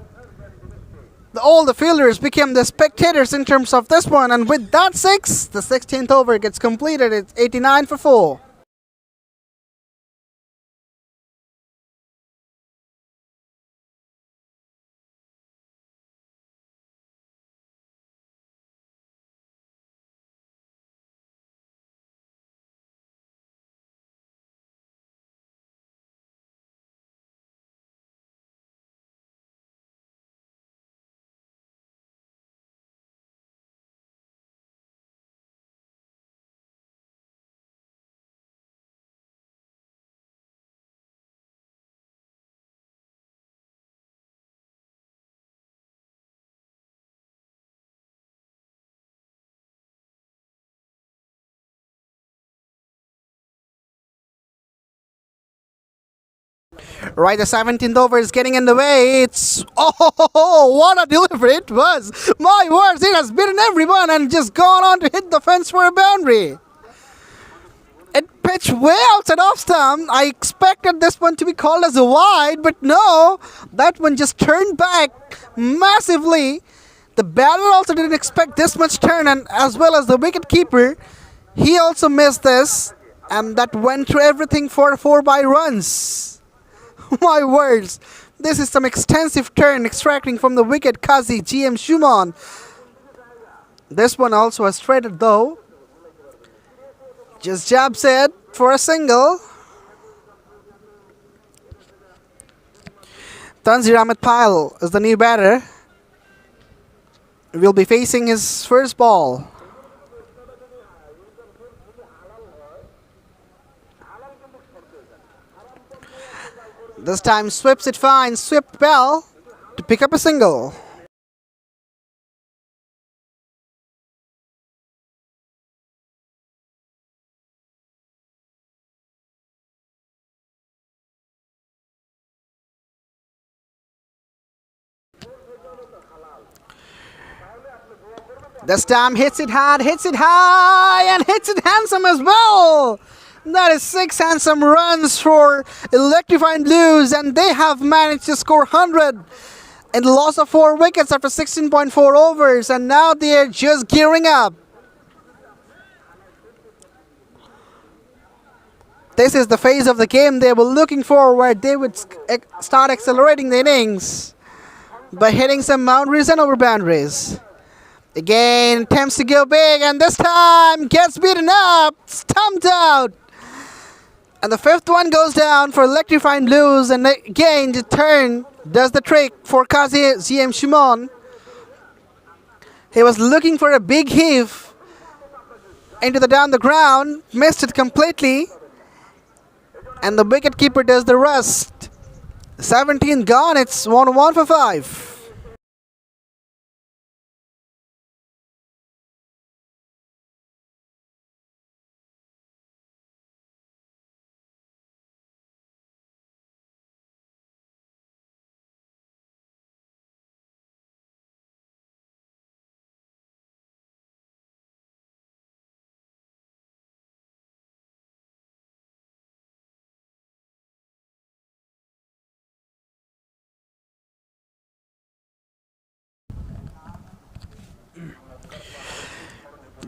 All the fielders became the spectators in terms of this one, and with that 6, the 16th over gets completed. It's 89 for 4. Right, the 17th over is getting in the way. It's... Oh, what a delivery it was. My words, it has beaten everyone and just gone on to hit the fence for a boundary. It pitched way outside off stump. I expected this one to be called as a wide, but no. That one just turned back massively. The batter also didn't expect this much turn, and as well as the wicket keeper, he also missed this. And that went through everything for 4 by runs. My words, this is some extensive turn extracting from the wicket Kazi GM Shuman. This one also has traded though. Just jabs it for a single. Tanzir Ahmed Pyle is the new batter. Will be facing his first ball. This time sweeps it fine, swept well to pick up a single. This time hits it hard, hits it high, and hits it handsome as well. That is 6 handsome runs for Electrifying Bluez, and they have managed to score 100 in the loss of 4 wickets after 16.4 overs, and now they are just gearing up. This is the phase of the game they were looking for, where they would start accelerating the innings by hitting some boundaries and over boundaries. Again, attempts to go big, and this time gets beaten up, stumped out. And the fifth one goes down for Electrifying Bluez, and again the turn does the trick for Kaziem Shimon. He was looking for a big heave into the down the ground, missed it completely, and the wicketkeeper does the rest. 17 gone, it's 1-1 for 5.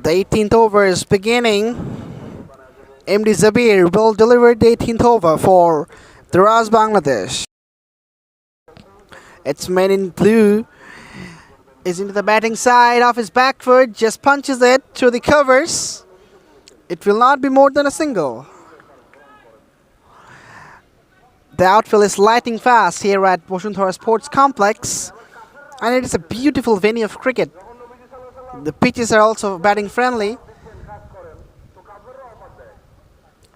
The 18th over is beginning. MD Zabir will deliver the 18th over for Daraz, Bangladesh. Its man in blue is into the batting side of his back foot, just punches it through the covers. It will not be more than a single. The outfield is lighting fast here at Boshuntara Sports Complex, and it is a beautiful venue of cricket. The pitches are also batting friendly.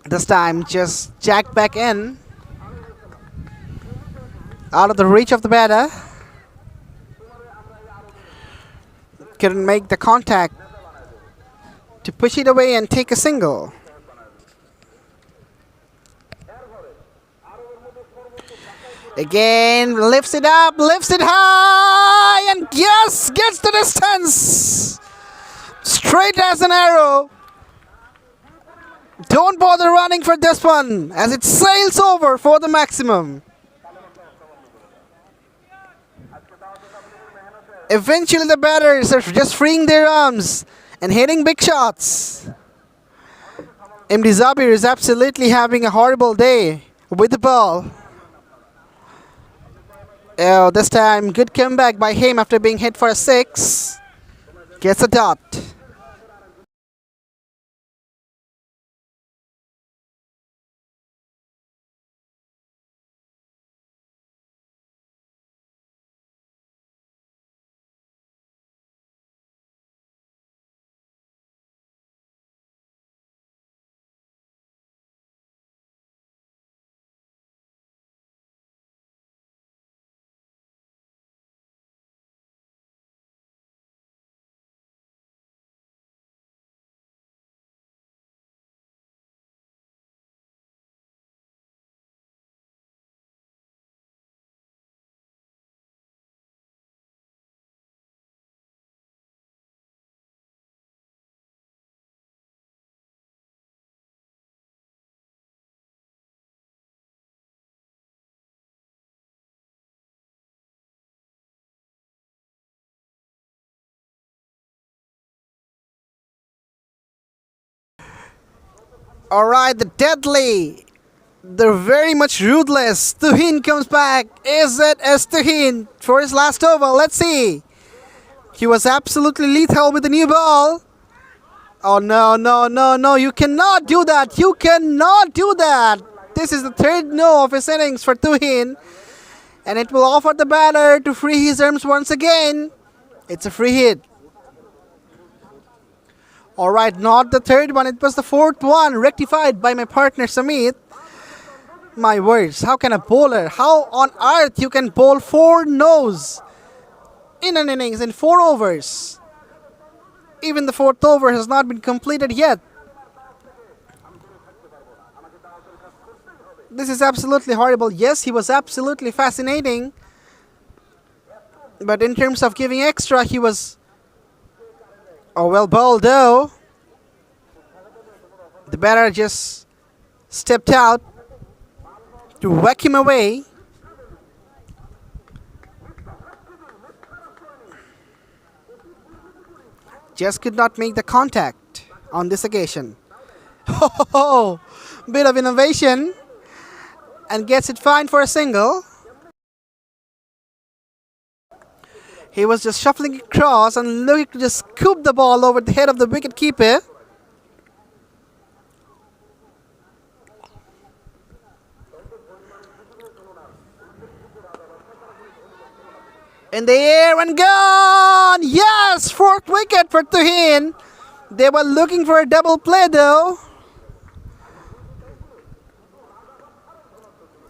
This time just jacked back in, out of the reach of the batter. Couldn't make the contact to push it away and take a single. Again, lifts it up, lifts it high, and yes, gets the distance. Straight as an arrow. Don't bother running for this one, as it sails over for the maximum. Eventually the batters are just freeing their arms and hitting big shots. MD Zabir is absolutely having a horrible day with the ball. Oh, this time good comeback by him after being hit for a 6. Gets a dot. Alright, the deadly, the very much ruthless Tuhin comes back. Is it as Tuhin for his last over? Let's see. He was absolutely lethal with the new ball. Oh no, no, no, no, you cannot do that. You cannot do that. This is the third no of his innings for Tuhin, and it will offer the batter to free his arms once again. It's a free hit. Alright, not the third one, it was the fourth one, rectified by my partner Samit. My words, how can a bowler, how on earth you can bowl 4 no's in an innings in 4 overs? Even the 4th over has not been completed yet. This is absolutely horrible. Yes, he was absolutely fascinating, but in terms of giving extra, he was well bowled though. The batter just stepped out to whack him away. Just could not make the contact on this occasion. Oh, bit of innovation and gets it fine for a single. He was just shuffling across and looking to just scoop the ball over the head of the wicketkeeper. In the air and gone! Yes! Fourth wicket for Tuhin. They were looking for a double play though.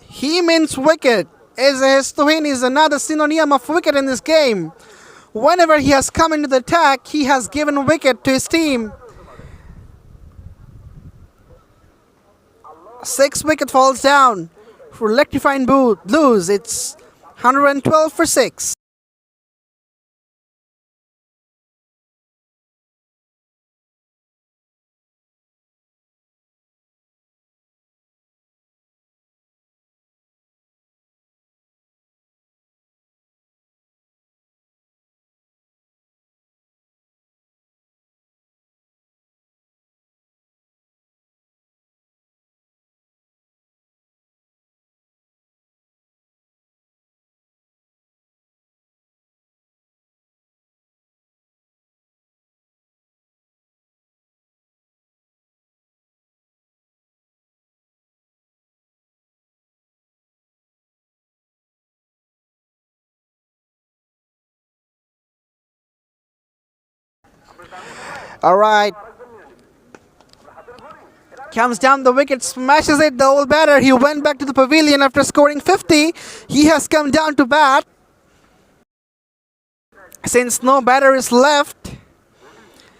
He means wicket. As Tuhin is another synonym of wicket in this game. Whenever he has come into the attack, he has given wicket to his team. 6 wicket falls down for Electrifying Bluez. It's 112 for 6. Alright. Comes down the wicket, smashes it, the old batter. He went back to the pavilion after scoring 50. He has come down to bat. Since no batter is left,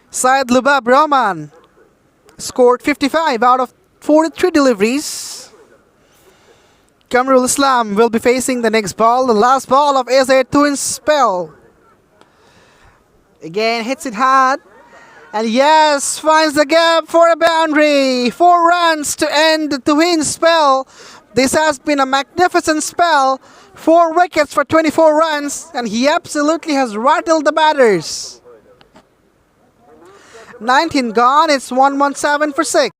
Syed Lubab Rahman scored 55 out of 43 deliveries. Kamrul Islam will be facing the next ball, the last ball of SA Tuhin's spell. Again, hits it hard. And yes, finds the gap for a boundary. 4 runs to end the Tuhin spell. This has been a magnificent spell. 4 wickets for 24 runs. And he absolutely has rattled the batters. 19 gone. It's 117 for 6.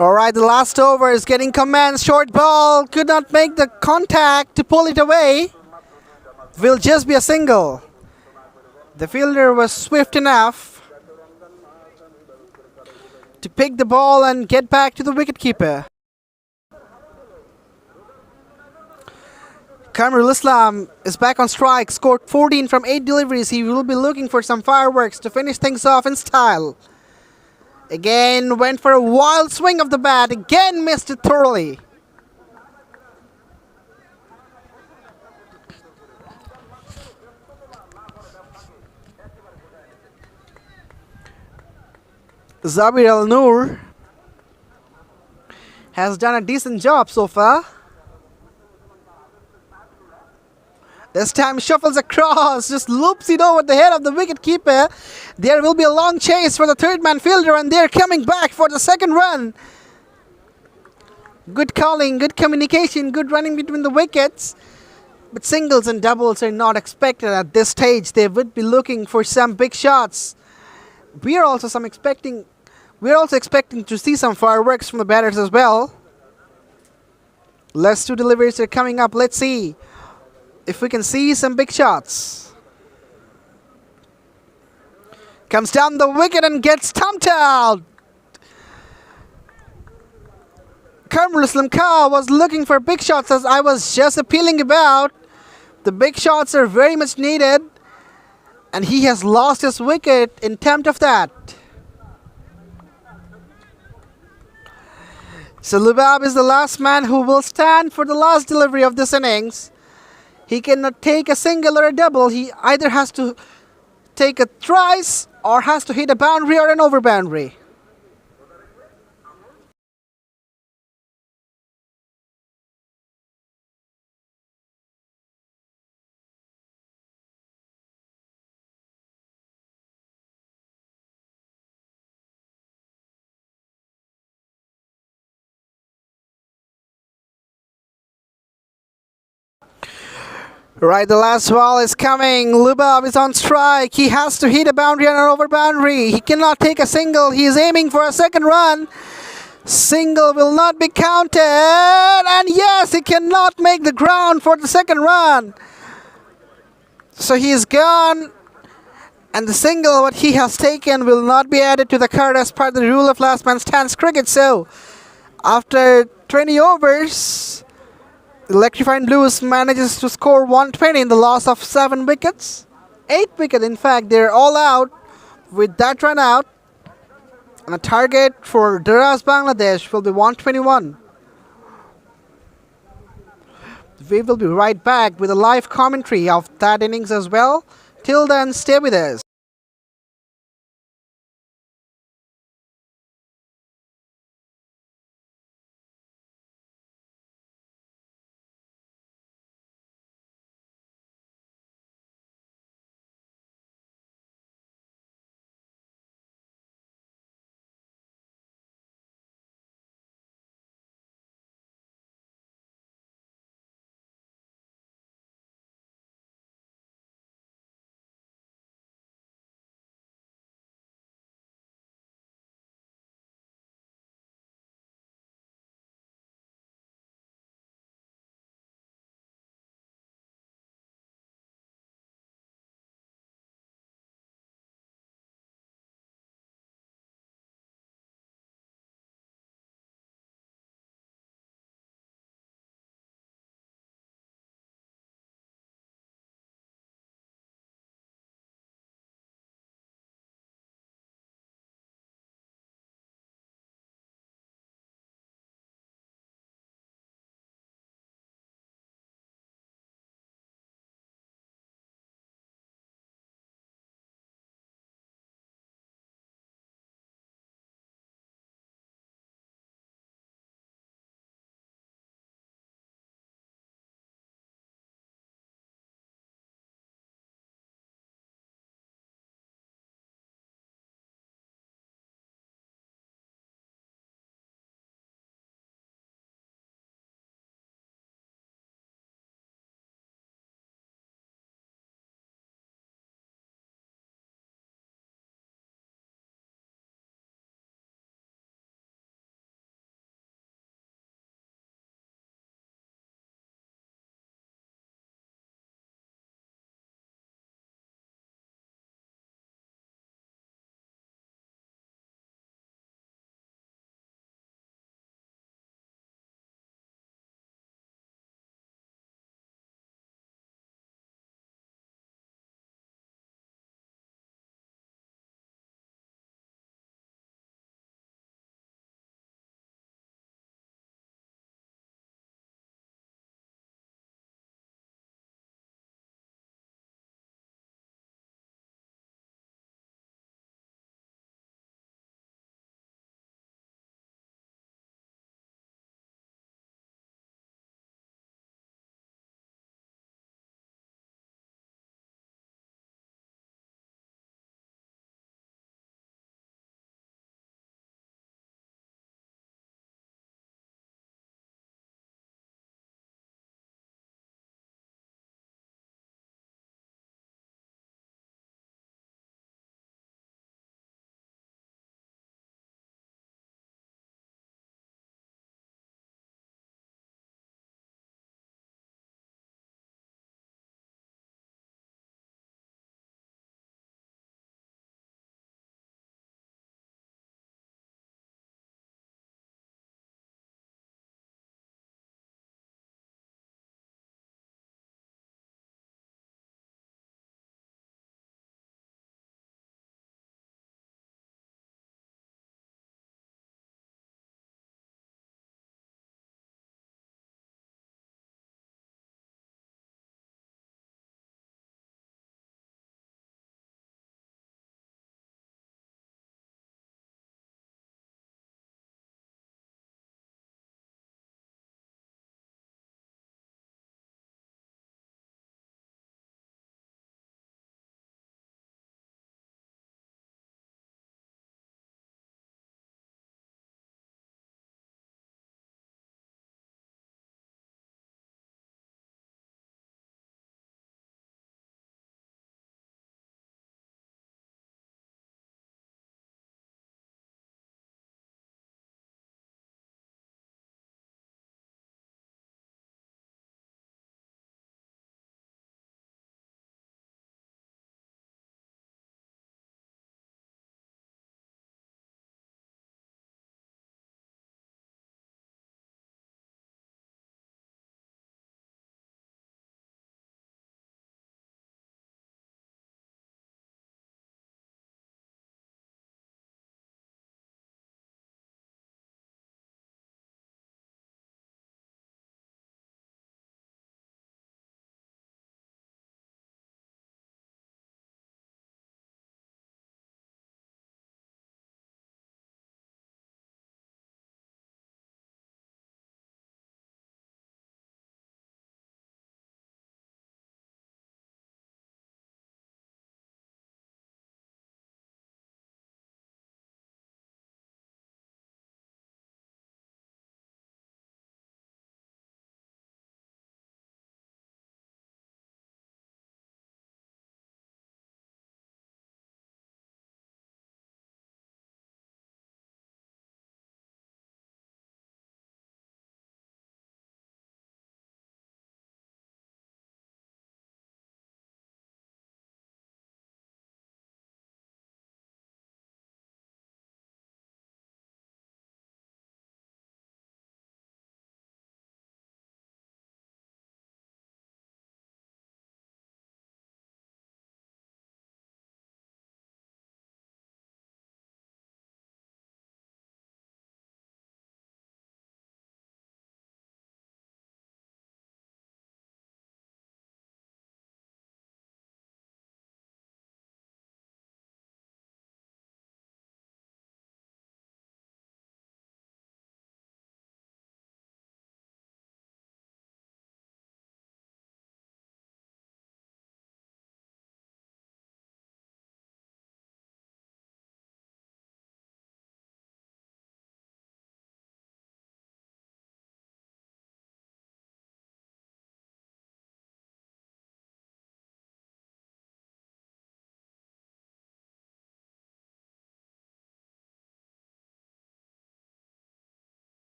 Alright, the last over is getting command. Short ball. Could not make the contact to pull it away. Will just be a single. The fielder was swift enough to pick the ball and get back to the wicketkeeper. Kamrul Islam is back on strike. Scored 14 from 8 deliveries. He will be looking for some fireworks to finish things off in style. Again, went for a wild swing of the bat. Again, missed it thoroughly. Zabir Al-Noor has done a decent job so far. This time shuffles across, just loops it over the head of the wicketkeeper. There will be a long chase for the third man fielder, and they're coming back for the second run. Good calling, good communication, good running between the wickets. But singles and doubles are not expected at this stage. They would be looking for some big shots. We're also expecting to see some fireworks from the batters as well. Last 2 deliveries are coming up. Let's see if we can see some big shots. Comes down the wicket and gets stumped out. Kamrul Islam Khan was looking for big shots, as I was just appealing about. The big shots are very much needed. And he has lost his wicket in tempt of that. So Lubab is the last man who will stand for the last delivery of this innings. He cannot take a single or a double. He either has to take a thrice or has to hit a boundary or an over boundary. Right, the last ball is coming. Lubab is on strike. He has to hit a boundary and an over boundary. He cannot take a single. He is aiming for a second run. Single will not be counted. And yes, he cannot make the ground for the second run. So he is gone. And the single what he has taken will not be added to the card as part of the rule of last man stands cricket. So after 20 overs, Electrifying Bluez manages to score 120 in the loss of 7 wickets. 8 wickets, in fact, they're all out with that run out. And the target for Daraz Bangladesh will be 121. We will be right back with a live commentary of that innings as well. Till then, stay with us.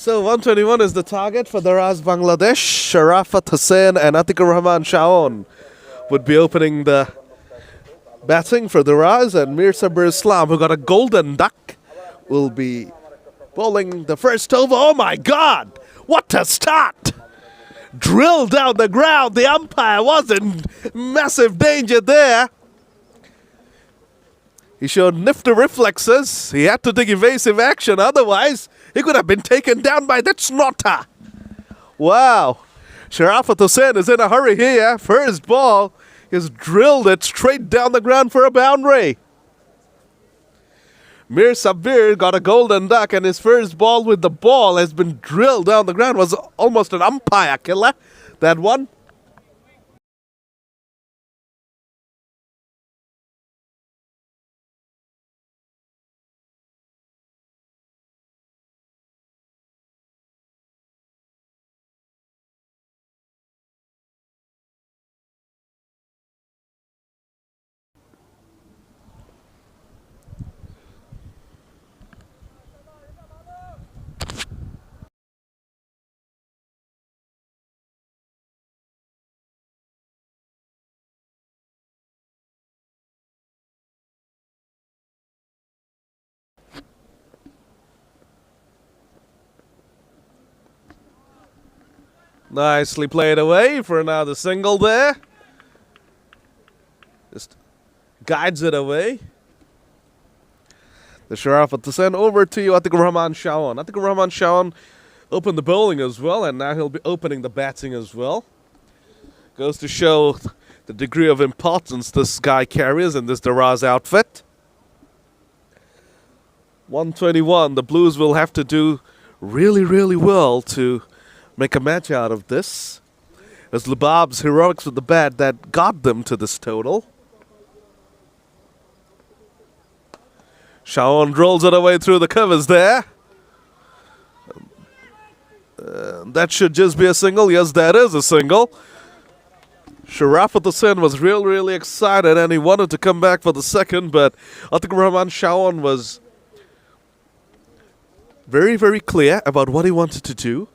So 121 is the target for Daraz Bangladesh. Sharafat Hussain and Atikur Rahman Shaon would be opening the batting for Daraz, and Mir Sabir Islam, who got a golden duck, will be bowling the first over. Oh my God! What a start! Drilled down the ground. The umpire was in massive danger there. He showed nifty reflexes. He had to take evasive action, otherwise he could have been taken down by that snotter. Wow. Sharafat Hussain is in a hurry here. First ball, he's drilled it straight down the ground for a boundary. Mir Sabir got a golden duck, and his first ball with the ball has been drilled down the ground. Was almost an umpire killer, that one. Nicely played away for another single there. Just guides it away. The Sharafat Hussain, over to you, Atikur Rahman Shaon. Atikur Rahman Shaon opened the bowling as well, and now he'll be opening the batting as well. Goes to show the degree of importance this guy carries in this Daraz outfit. 121, the Blues will have to do really, really well to make a match out of this. It was Lubab's heroics with the bat that got them to this total. Shaon drills it away through the covers there. That should just be a single. Yes, that is a single. Sharafat Hussain was really excited, and he wanted to come back for the second, but Atikur Rahman Shaon was very clear about what he wanted to do.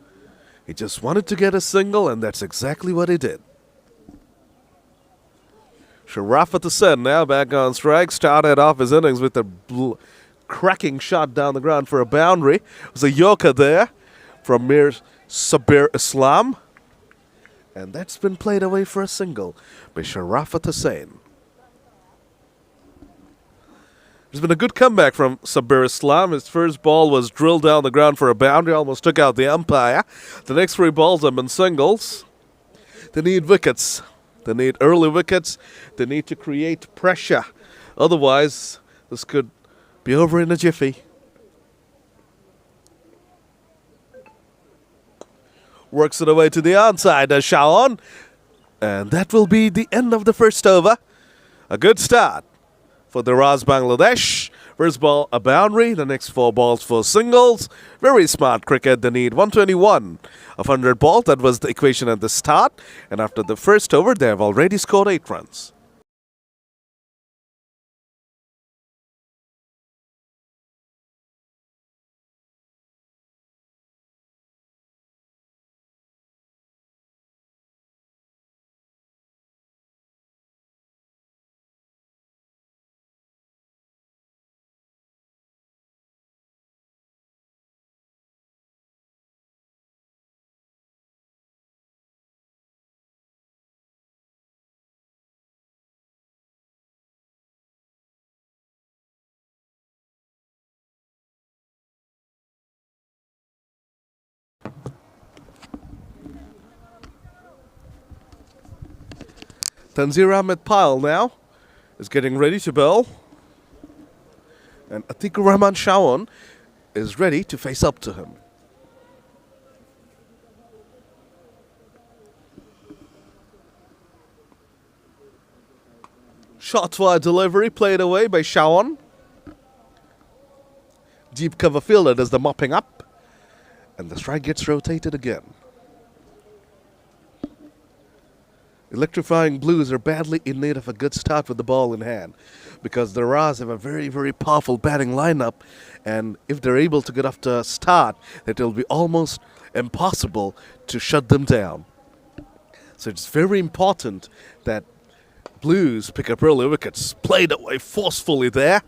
He just wanted to get a single, and that's exactly what he did. Sharafat Hussain now back on strike. Started off his innings with a cracking shot down the ground for a boundary. It was a yorker there from Mir Sabir Islam. And that's been played away for a single by Sharafat Hussain. There's been a good comeback from Sabir Islam. His first ball was drilled down the ground for a boundary, almost took out the umpire. The next three balls have been singles. They need wickets. They need early wickets. They need to create pressure. Otherwise, this could be over in a jiffy. Works it away to the onside, Shaon. And that will be the end of the first over. A good start for Daraz Bangladesh. First ball, a boundary. The next four balls for singles. Very smart cricket. They need 121 of 100 balls. That was the equation at the start. And after the first over, they have already scored 8 runs. Tanzir Ahmed Pyle now is getting ready to bowl. And Atikur Rahman Shaon is ready to face up to him. Shot wide delivery played away by Shaon. Deep cover fielder does the mopping up. And the strike gets rotated again. Electrifying Blues are badly in need of a good start with the ball in hand because the Daraz have a very, very powerful batting lineup, and if they're able to get off to a start, it will be almost impossible to shut them down. So it's very important that Blues pick up early wickets. Played away forcefully there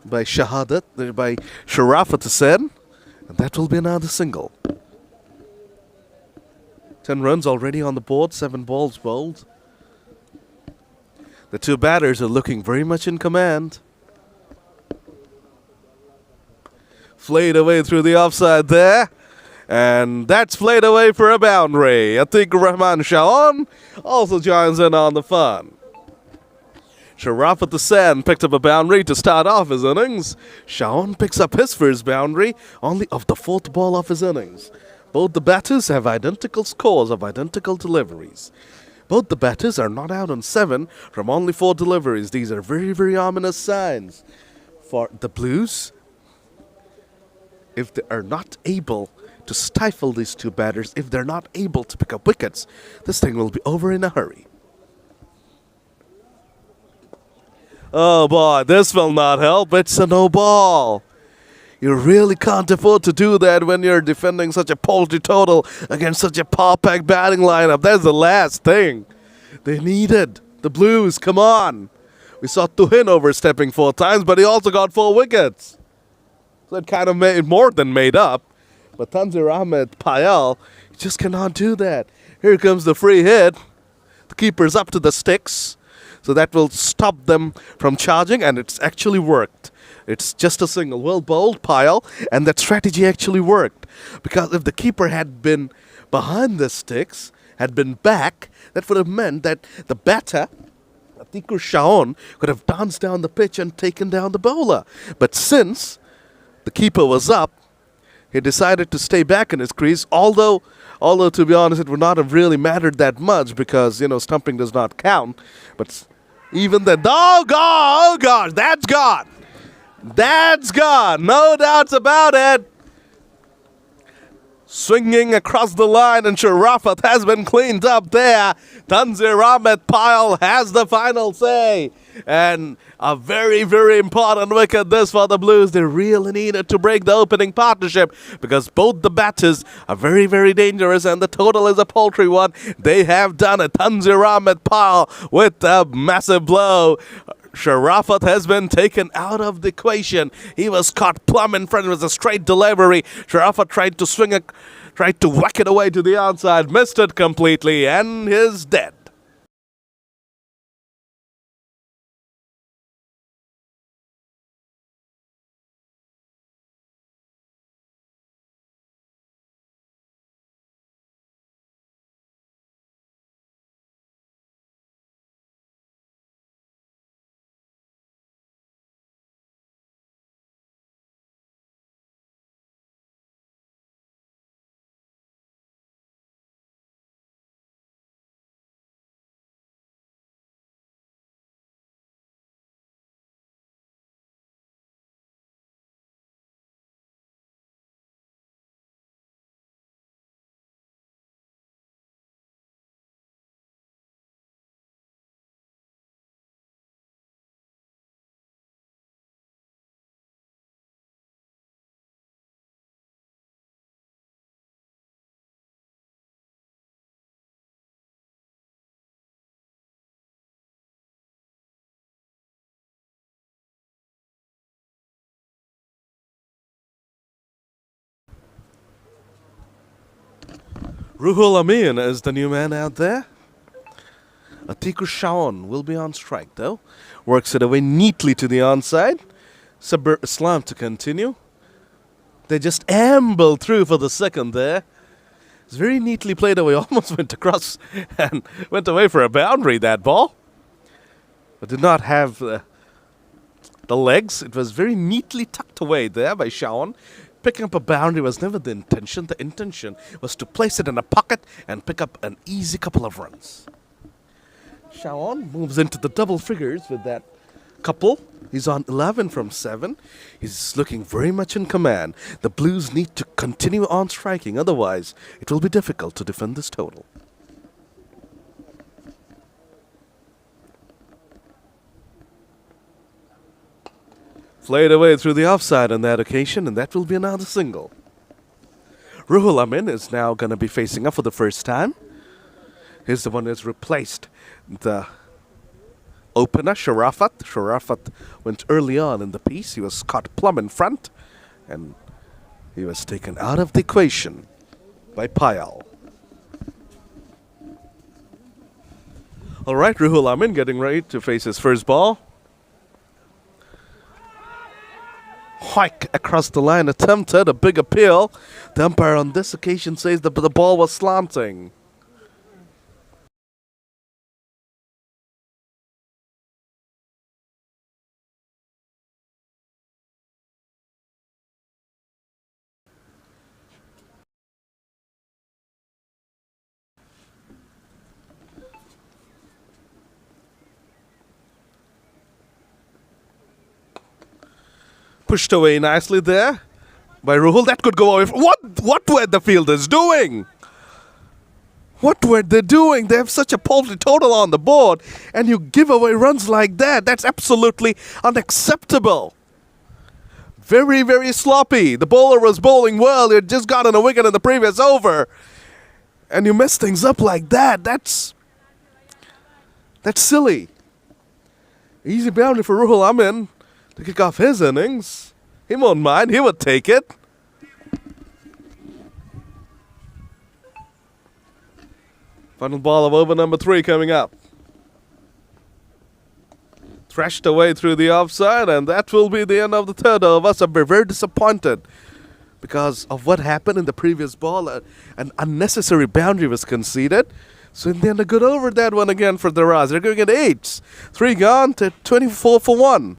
by by Sharafat Hussain, and that will be another single. 10 runs already on the board, 7 balls bowled. The two batters are looking very much in command. Flayed away through the offside there. And that's played away for a boundary. Atikur Rahman Shaon also joins in on the fun. Sharafat Hussain picked up a boundary to start off his innings. Shaon picks up his first boundary, only of the 4th ball of his innings. Both the batters have identical scores of identical deliveries. Both the batters are not out on 7 from only 4 deliveries. These are very, very ominous signs for the Blues. If they are not able to stifle these two batters, if they're not able to pick up wickets, this thing will be over in a hurry. Oh boy, this will not help. It's a no ball. You really can't afford to do that when you're defending such a paltry total against such a power-packed batting lineup. That's the last thing they needed. The Blues, come on. We saw Tuhin overstepping 4 times, but he also got 4 wickets. So it kind of more than made up. But Tanzir Ahmed Payal just cannot do that. Here comes the free hit. The keeper's up to the sticks. So that will stop them from charging, and it's actually worked. It's just a single. Well bowled, Payal, and that strategy actually worked. Because if the keeper had been behind the sticks, had been back, that would have meant that the batter, Atikur Shaon, could have danced down the pitch and taken down the bowler. But since the keeper was up, he decided to stay back in his crease, although to be honest, it would not have really mattered that much because, stumping does not count. But even then, oh gosh, that's gone. That's gone. No doubts about it. Swinging across the line, and Sharafat has been cleaned up there. Tanzir Ahmed Payal has the final say. And a very, very important wicket this for the Blues. They really needed to break the opening partnership because both the batters are very, very dangerous and the total is a paltry one. They have done it. Tanzir Ahmed Payal with a massive blow. Sharafat has been taken out of the equation. He was caught plumb in front. It was a straight delivery. Sharafat tried to whack it away to the outside, missed it completely, and is dead. Ruhul Amin is the new man out there. Atikur Shaon will be on strike though. Works it away neatly to the onside. Sabir Islam to continue. They just ambled through for the second there. It's very neatly played away. Almost went across and went away for a boundary, that ball. But did not have the legs. It was very neatly tucked away there by Shaon. Picking up a boundary was never the intention. The intention was to place it in a pocket and pick up an easy couple of runs. Shaon moves into the double figures with that couple. He's on 11 from 7. He's looking very much in command. The Blues need to continue on striking. Otherwise, it will be difficult to defend this total. Played away through the offside on that occasion, and that will be another single. Ruhul Amin is now going to be facing up for the first time. He's the one who's replaced the opener, Sharafat. Sharafat went early on in the piece. He was caught plumb in front, and he was taken out of the equation by Payal. All right, Ruhul Amin getting ready to face his first ball. Hike across the line, attempted a big appeal. The umpire on this occasion says that the ball was slanting. Pushed away nicely there by Ruhul. That could go away. What were the fielders doing? What were they doing? They have such a paltry total on the board, and you give away runs like that. That's absolutely unacceptable. Very, very sloppy. The bowler was bowling well. He had just gotten a wicket in the previous over, and you mess things up like that. That's silly. Easy boundary for Ruhul Amin to kick off his innings. He won't mind. He would take it. Final ball of over number 3 coming up. Thrashed away through the offside, and that will be the end of the third over. So we're very disappointed because of what happened in the previous ball. An unnecessary boundary was conceded. So in the end, a good over that one again for Daraz. They're going to get 8. 3 gone to 24 for 1.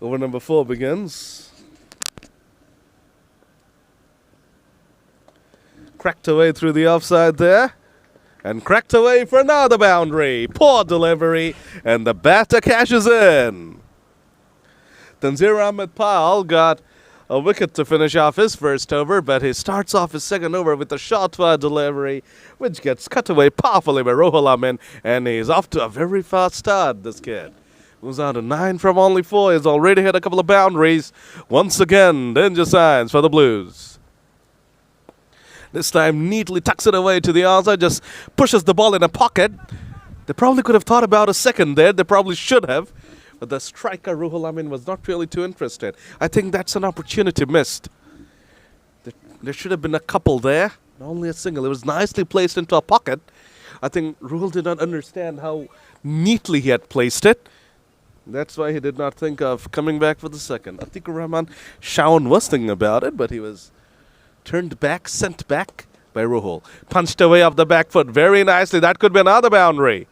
Over number 4 begins. Cracked away through the offside there. And cracked away for another boundary. Poor delivery. And the batter cashes in. Tanzir Ahmed Pal got a wicket to finish off his first over, but he starts off his second over with a short fire delivery, which gets cut away powerfully by Ruhul Amin. And he's off to a very fast start, this kid. Moves on to 9 from only 4. He's already hit a couple of boundaries. Once again, danger signs for the Blues. This time neatly tucks it away to the outside, just pushes the ball in a pocket. They probably could have thought about a second there. They probably should have. But the striker, Ruhul Amin, was not really too interested. I think that's an opportunity missed. There should have been a couple there. Only a single. It was nicely placed into a pocket. I think Ruhul did not understand how neatly he had placed it. That's why he did not think of coming back for the second. Atikur Rahman Shaun was thinking about it, but he was turned back, sent back by Ruhul. Punched away off the back foot very nicely. That could be another boundary.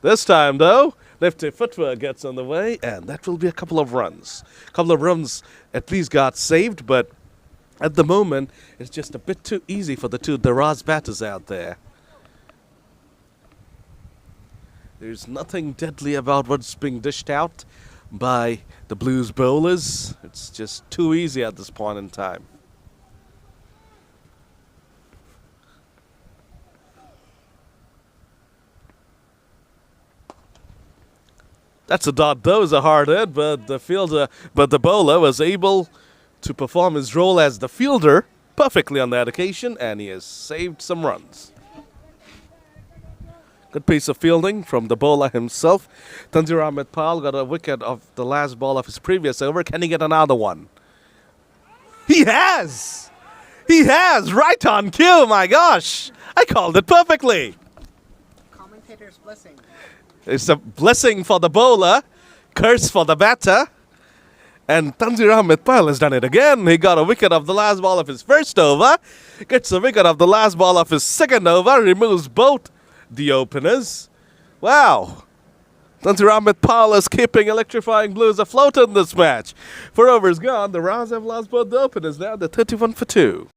This time, though, lefty footwork gets on the way, and that will be a couple of runs. A couple of runs at least got saved, but at the moment, it's just a bit too easy for the two Daraz batters out there. There's nothing deadly about what's being dished out by the Blues bowlers. It's just too easy at this point in time. That's a dot. That was a hard hit, but the bowler was able to perform his role as the fielder perfectly on that occasion, and he has saved some runs. Good piece of fielding from the bowler himself. Tanzir Ahmed Pal got a wicket of the last ball of his previous over. Can he get another one? He has! He has! Right on cue, my gosh! I called it perfectly. Commentator's blessing. It's a blessing for the bowler, curse for the batter. And Tanzir Ahmed Pal has done it again. He got a wicket off the last ball of his first over, gets a wicket off the last ball of his second over, removes both the openers. Wow. Tanzir Ahmed Pal is keeping Electrifying Bluez afloat in this match. 4 overs gone. The Raz have lost both the openers now. They're 31 for 2.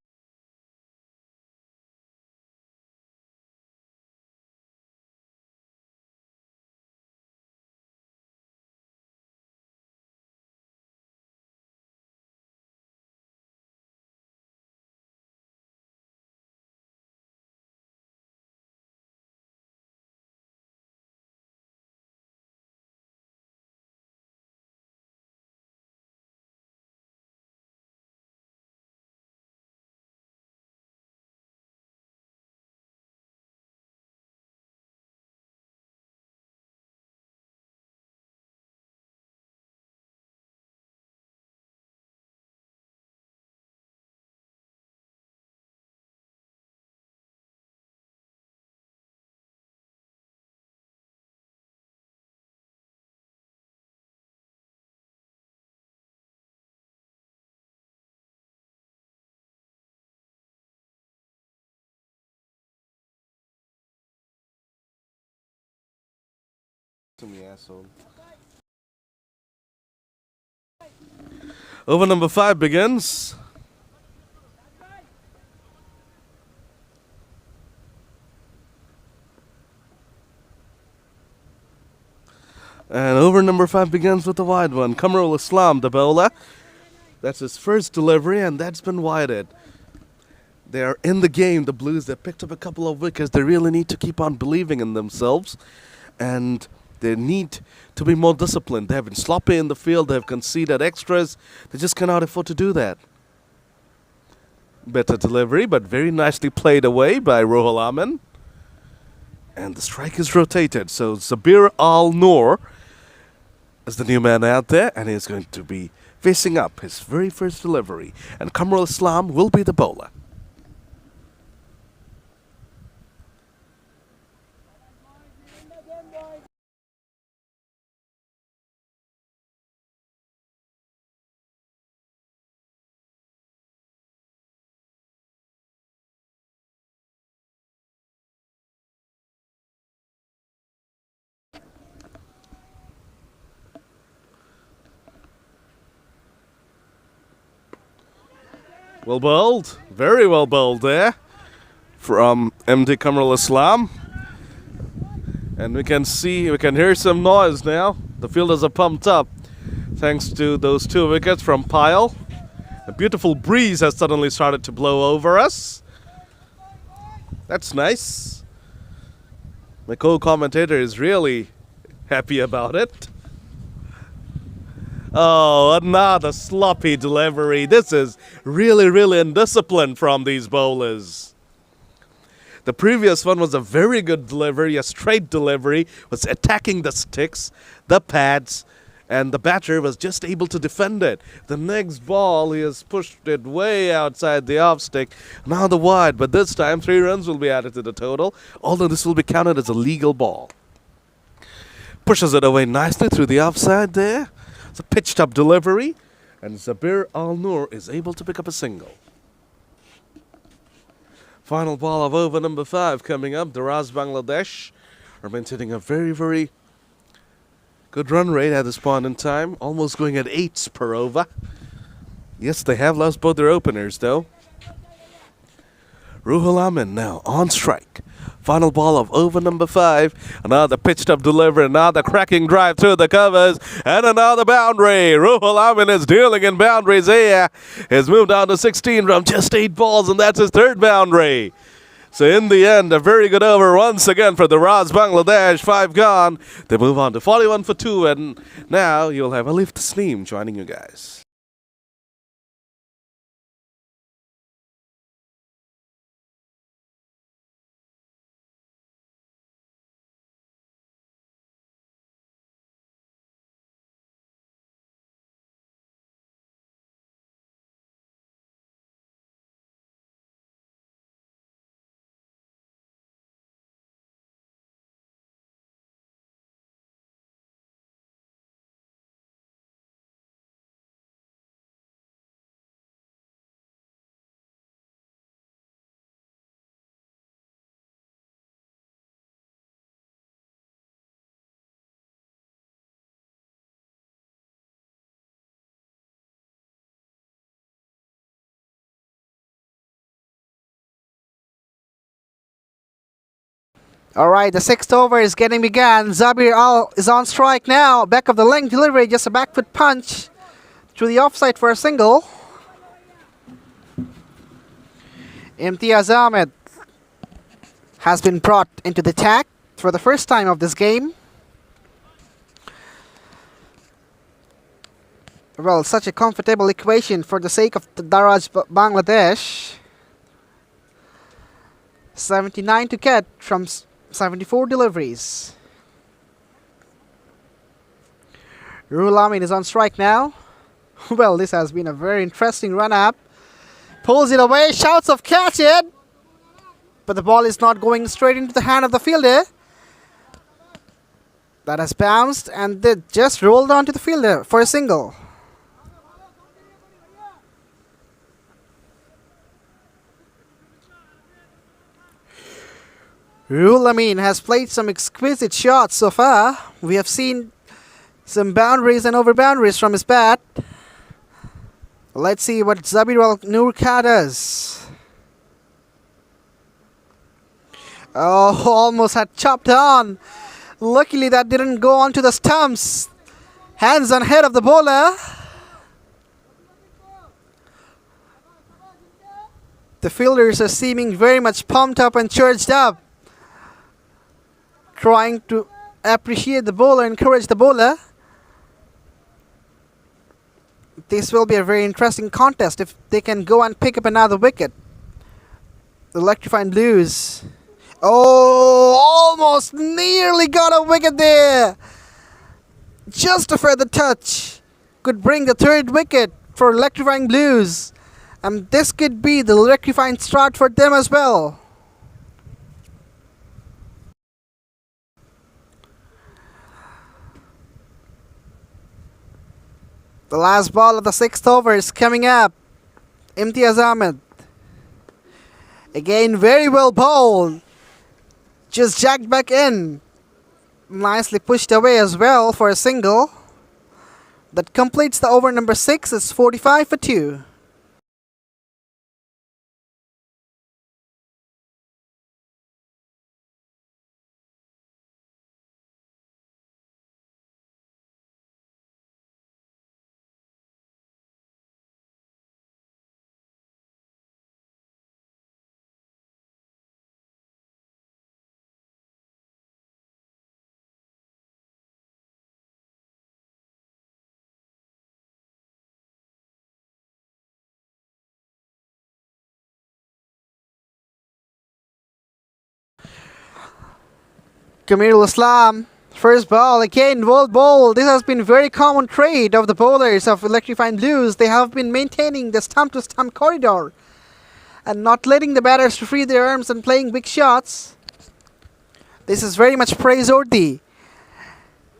To me, asshole. Over number 5 begins. And over number 5 begins with the wide one. Kamrul Islam, the bowler. That's his first delivery, and that's been wided. They are in the game, the Blues. They picked up a couple of wickets. They really need to keep on believing in themselves. And they need to be more disciplined. They have been sloppy in the field. They have conceded extras. They just cannot afford to do that. Better delivery, but very nicely played away by Rohul Amin. And the strike is rotated. So Zabir Al-Noor is the new man out there, and he's going to be facing up his very first delivery. And Kamrul Islam will be the bowler. Well bowled, very well bowled there from MD Kamrul Islam. And we can hear some noise now. The fielders are pumped up thanks to those 2 wickets from Pyle. A beautiful breeze has suddenly started to blow over us. That's nice. My co-commentator is really happy about it. Oh, another sloppy delivery. This is really, really indisciplined from these bowlers. The previous one was a very good delivery, a straight delivery, was attacking the sticks, the pads, and the batter was just able to defend it. The next ball, he has pushed it way outside the off stick. Now the wide, but this time 3 runs will be added to the total, although this will be counted as a legal ball. Pushes it away nicely through the offside there. It's a pitched up delivery, and Zabir Al-Noor is able to pick up a single. Final ball of over number 5 coming up. Daraz, Bangladesh are maintaining a very, very good run rate at this point in time. Almost going at 8s per over. Yes, they have lost both their openers, though. Ruhul Amin now on strike. Final ball of over number 5. Another pitched up delivery. Another cracking drive through the covers. And another boundary. Ruhul Amin is dealing in boundaries here. He's moved on to 16 from just 8 balls, and that's his 3rd boundary. So in the end, a very good over once again for the Daraz, Bangladesh. 5 gone. They move on to 41 for 2, and now you'll have Alif Tasneem joining you guys. Alright, the sixth over is getting began. Zabir Al is on strike now. Back of the length delivery, just a back foot punch to the offside for a single. Imtiaz Ahmed has been brought into the attack for the first time of this game. Well, such a comfortable equation for the sake of the Daraz Bangladesh. 79 to get from 74 deliveries. Ruhul Amin is on strike now. Well, this has been a very interesting run-up. Pulls it away, shouts of catch it! But the ball is not going straight into the hand of the fielder. That has bounced and they just rolled onto the fielder for a single. Ruhul Amin has played some exquisite shots so far. We have seen some boundaries and over boundaries from his bat. Let's see what Zabir Al Nurka does. Oh, almost had chopped on. Luckily that didn't go onto the stumps. Hands on head of the bowler. The fielders are seeming very much pumped up and charged up, trying to appreciate the bowler, encourage the bowler. This will be a very interesting contest if they can go and pick up another wicket. The Electrifying Bluez. Oh, almost nearly got a wicket there. Just a further touch could bring the third wicket for Electrifying Bluez. And this could be the electrifying start for them as well. The last ball of the sixth over is coming up. Imtiaz Ahmed. Again, very well bowled. Just jacked back in. Nicely pushed away as well for a single. That completes the over number 6. It's 45 for 2. Kamirul Islam, first ball, again well bowled. This has been very common trait of the bowlers of Electrifying Bluez. They have been maintaining the stump to stump corridor and not letting the batters to free their arms and playing big shots. This is very much praiseworthy.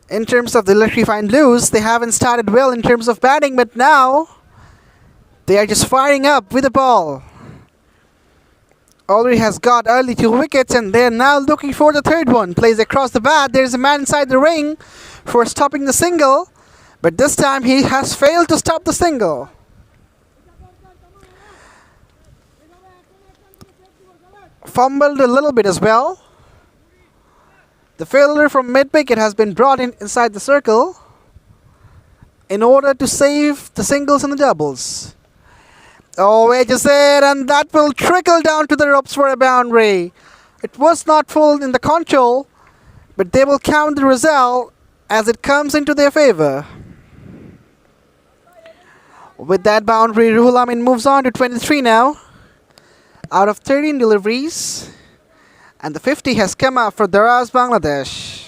In terms of the Electrifying Bluez, they haven't started well in terms of batting, but now they are just firing up with the ball. Already has got early 2 wickets and they're now looking for the third one. Plays across the bat. There's a man inside the ring for stopping the single. But this time he has failed to stop the single. Fumbled a little bit as well. The fielder from mid-wicket has been brought in inside the circle in order to save the singles and the doubles. Oh, wait a second, and that will trickle down to the ropes for a boundary. It was not full in the control, but they will count the result as it comes into their favor. With that boundary, Ruhul Amin moves on to 23 now, out of 13 deliveries, and the 50 has come up for Daraz, Bangladesh.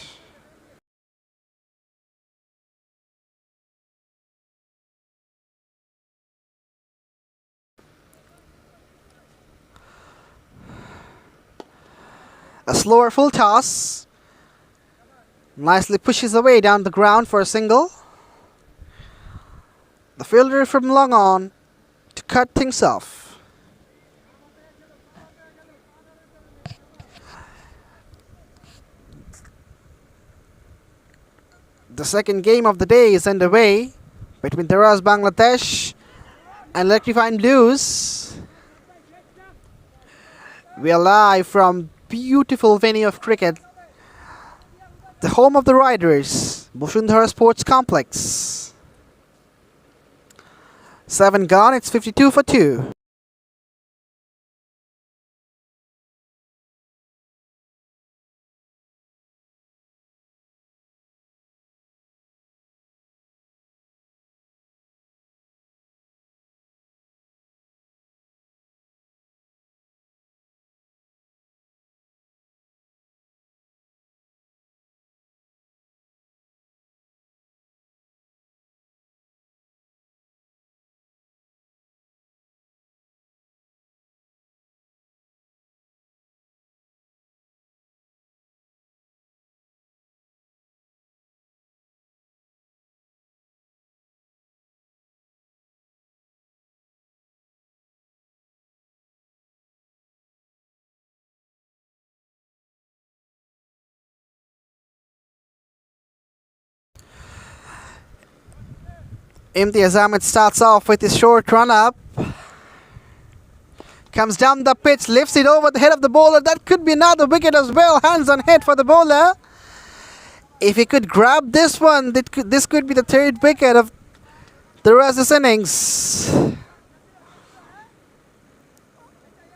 A slower full toss. Nicely pushes away down the ground for a single. The fielder from long on to cut things off. The second game of the day is underway between Daraz, Bangladesh and Electrifying Bluez. We are live from beautiful venue of cricket, the home of the Riders, Bosundhara Sports Complex. 7 gone, it's 52 for 2. Imtiaz Ahmed starts off with his short run up. Comes down the pitch, lifts it over the head of the bowler. That could be another wicket as well. Hands on head for the bowler. If he could grab this one, this could be the third wicket of the rest of this innings.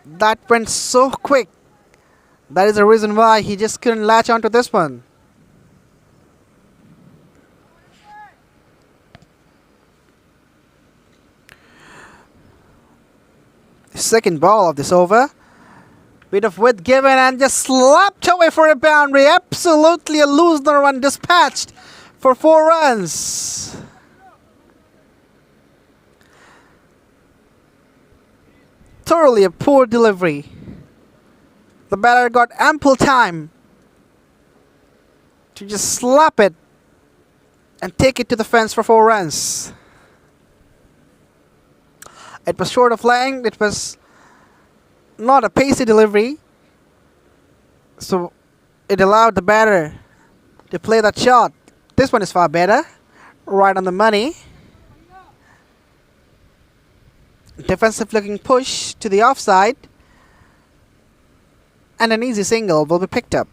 That went so quick. That is the reason why he just couldn't latch onto this one. Second ball of this over. Bit of width given and just slapped away for a boundary. Absolutely a loosener run dispatched for 4 runs. Thoroughly a poor delivery. The batter got ample time to just slap it and take it to the fence for 4 runs. It was short of length. It was not a pacey delivery. So it allowed the batter to play that shot. This one is far better. Right on the money. Defensive looking push to the offside. And an easy single will be picked up.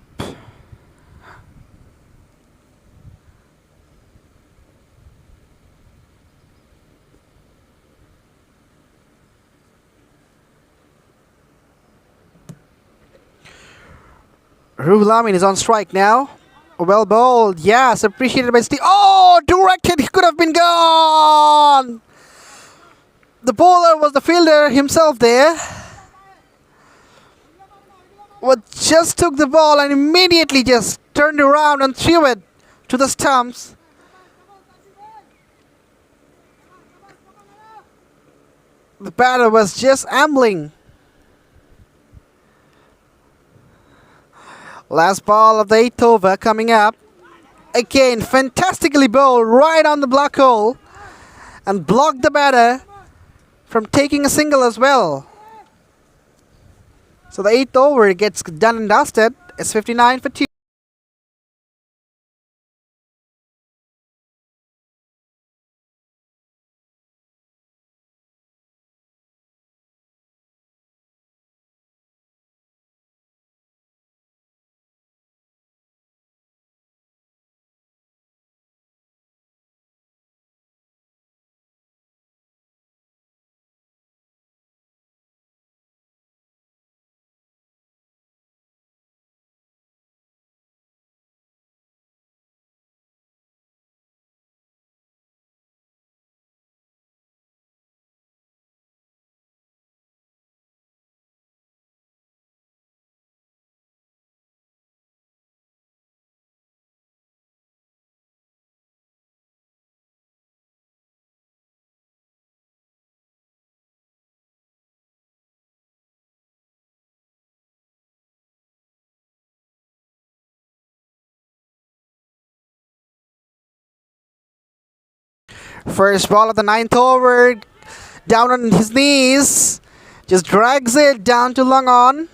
Ruhul Amin is on strike now. Well bowled. Yes, appreciated by Steve. Oh, directed. He could have been gone. The bowler was the fielder himself there. But just took the ball and immediately just turned around and threw it to the stumps. The batter was just ambling. Last ball of the 8th over coming up. Again, fantastically bowled right on the black hole and blocked the batter from taking a single as well. So the 8th over gets done and dusted. It's 59 for 2. First ball of the 9th over, down on his knees, just drags it down to long on.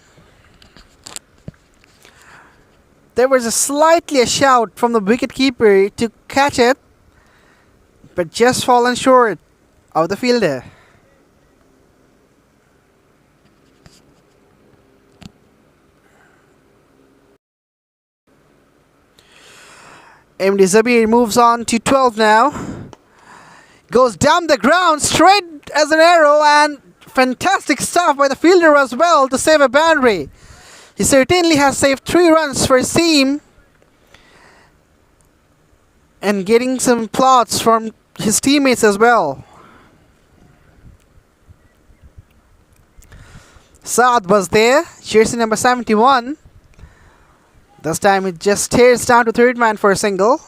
There was a shout from the wicketkeeper to catch it, but just fallen short of the fielder. MD Zabir moves on to 12 now. Goes down the ground straight as an arrow, and fantastic stuff by the fielder as well to save a boundary. He certainly has saved 3 runs for his team and getting some plots from his teammates as well. Saad was there, jersey number 71. This time it just tears down to third man for a single.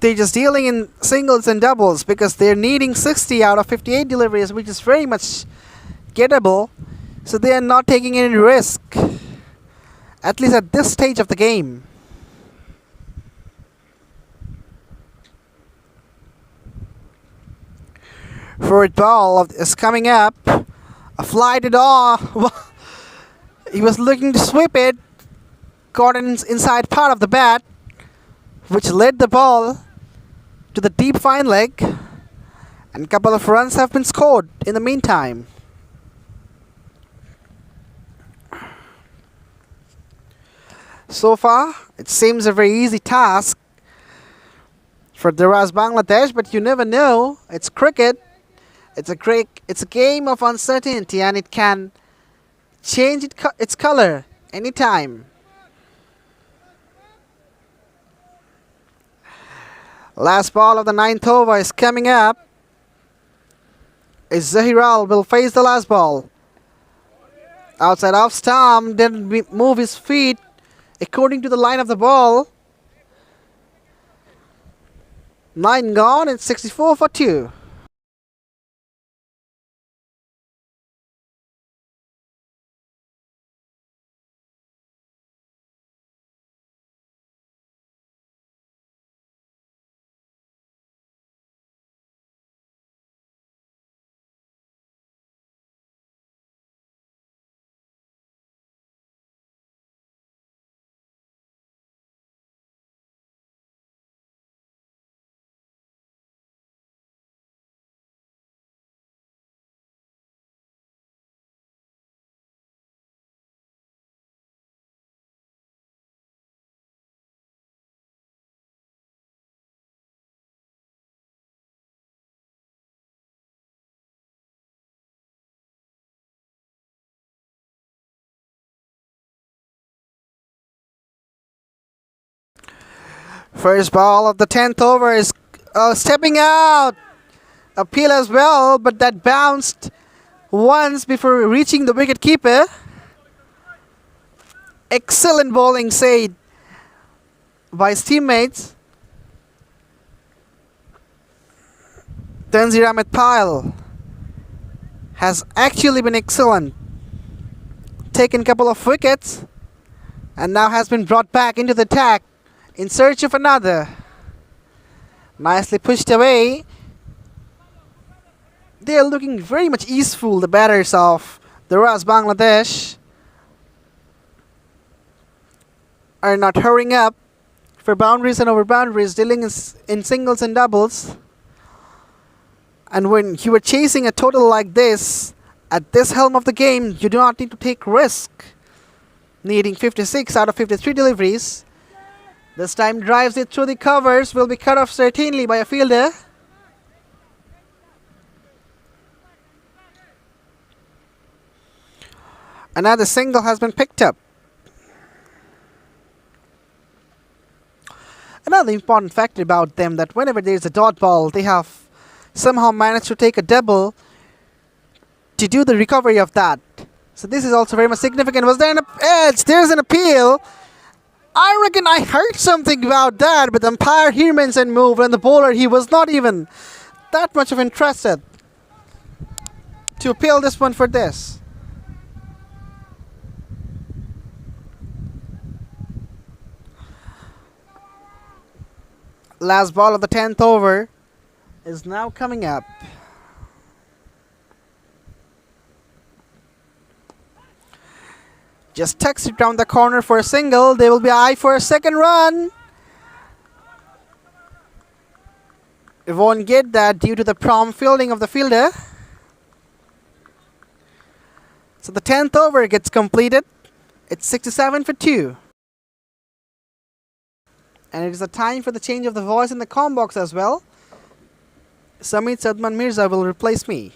They're just dealing in singles and doubles because they're needing 60 out of 58 deliveries, which is very much gettable. So they are not taking any risk, at least at this stage of the game. Forward ball is coming up. A fly to off. He was looking to sweep it. Caught it inside part of the bat, which led the ball to the deep fine leg. And a couple of runs have been scored in the meantime. So far, it seems a very easy task for Daraz Bangladesh, but you never know. It's cricket. It's a game of uncertainty, and it can change its color anytime. Last ball of the 9th over is coming up. Zahiral will face the last ball. Outside off stump, didn't move his feet according to the line of the ball. 9 gone, it's 64 for 2. First ball of the 10th over is stepping out. Appeal as well, but that bounced once before reaching the wicket keeper. Excellent bowling, said by his teammates. Tanzir Ahmed Pyle has actually been excellent. Taken a couple of wickets and now has been brought back into the attack in search of another. Nicely pushed away. They are looking very much easeful, the batters of Daraz Bangladesh are not hurrying up for boundaries and over boundaries, dealing in singles and doubles. And when you are chasing a total like this, at this helm of the game, you do not need to take risk. Needing 56 out of 53 deliveries. This time drives it through the covers, will be cut off certainly by a fielder. Another single has been picked up. Another important factor about them that whenever there is a dot ball, they have somehow managed to take a double to do the recovery of that. So this is also very much significant. Was there an edge? There's an appeal. I reckon I heard something about that, but the umpire here mentioned move, and the bowler, he was not even that much of interested to appeal this one for this. Last ball of the 10th over is now coming up. Just tucks it down the corner for a single. They will be eye for a second run. It won't get that due to the prompt fielding of the fielder. So the 10th over gets completed. It's 67 for 2. And it is a time for the change of the voice in the comm box as well. Samit Sadman Mirza will replace me.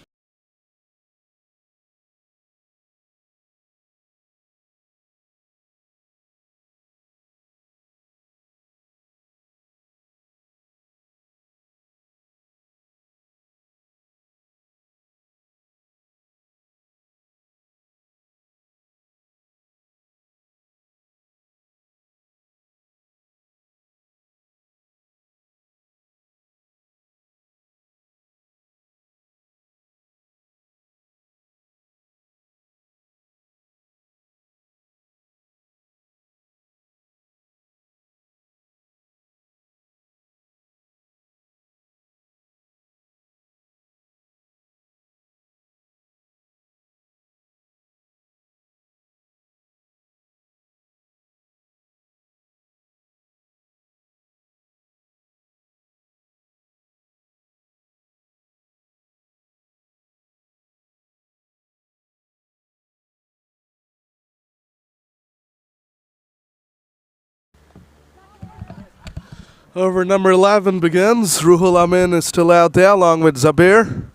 Over number 11 begins. Ruhul Amin is still out there along with Zabir.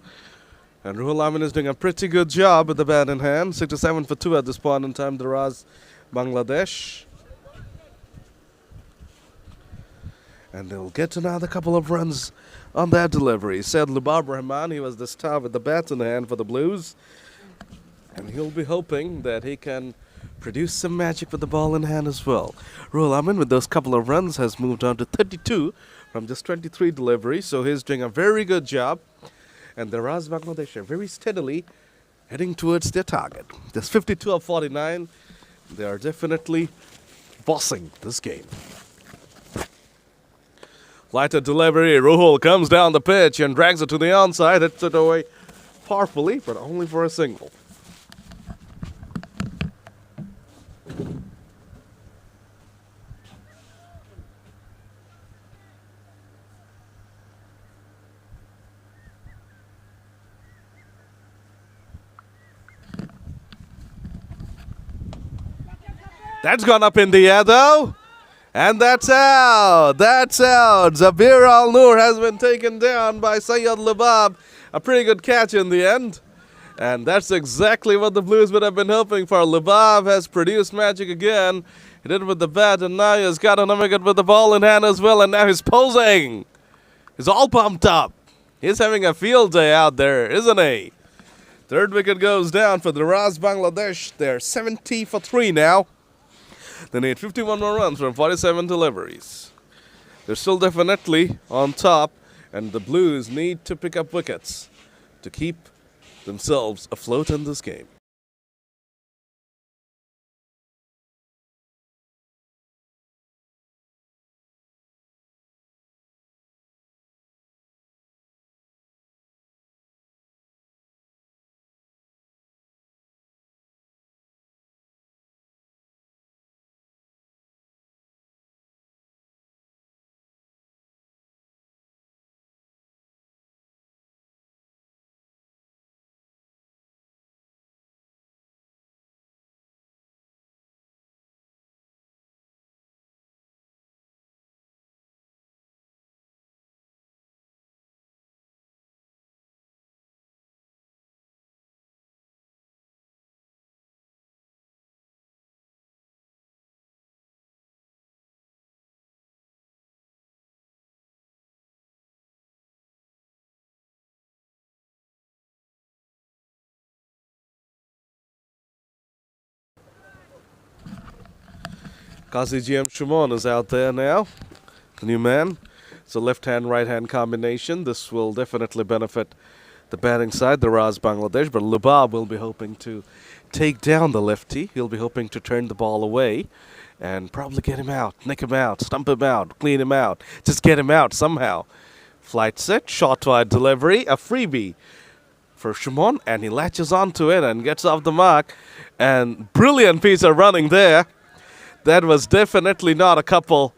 And Ruhul Amin is doing a pretty good job with the bat in hand. 67 for 2 at this point in time. Daraz, Bangladesh. And they'll get another couple of runs on that delivery. Said Lubab Rahman, he was the star with the bat in hand for the Blues. And he'll be hoping that he can produce some magic with the ball in hand as well. Ruhul Amin with those couple of runs has moved on to 32 from just 23 deliveries. So he's doing a very good job. And the Daraz Bangladesh are very steadily heading towards their target. There's 52 of 49. They are definitely bossing this game. Lighter delivery. Ruhul comes down the pitch and drags it to the onside. Hits it away powerfully, but only for a single. That's gone up in the air though. And that's out. That's out. Zabir Al Noor has been taken down by Sayyid Lubab. A pretty good catch in the end. And that's exactly what the Blues would have been hoping for. Lubab has produced magic again. He did it with the bat, and now he's got another wicket with the ball in hand as well. And now he's posing. He's all pumped up. He's having a field day out there, isn't he? Third wicket goes down for the Daraz Bangladesh. They're 70 for 3 now. They need 51 more runs from 47 deliveries. They're still definitely on top, and the Blues need to pick up wickets to keep themselves afloat in this game. Qazi GM Shumon is out there now, the new man. It's a left-hand, right-hand combination. This will definitely benefit the batting side, the Daraz Bangladesh, but Lubab will be hoping to take down the lefty. He'll be hoping to turn the ball away and probably get him out, nick him out, stump him out, clean him out. Just get him out somehow. Flight set, short wide delivery, a freebie for Shumon, and he latches onto it and gets off the mark. And brilliant piece of running there. That was definitely not a couple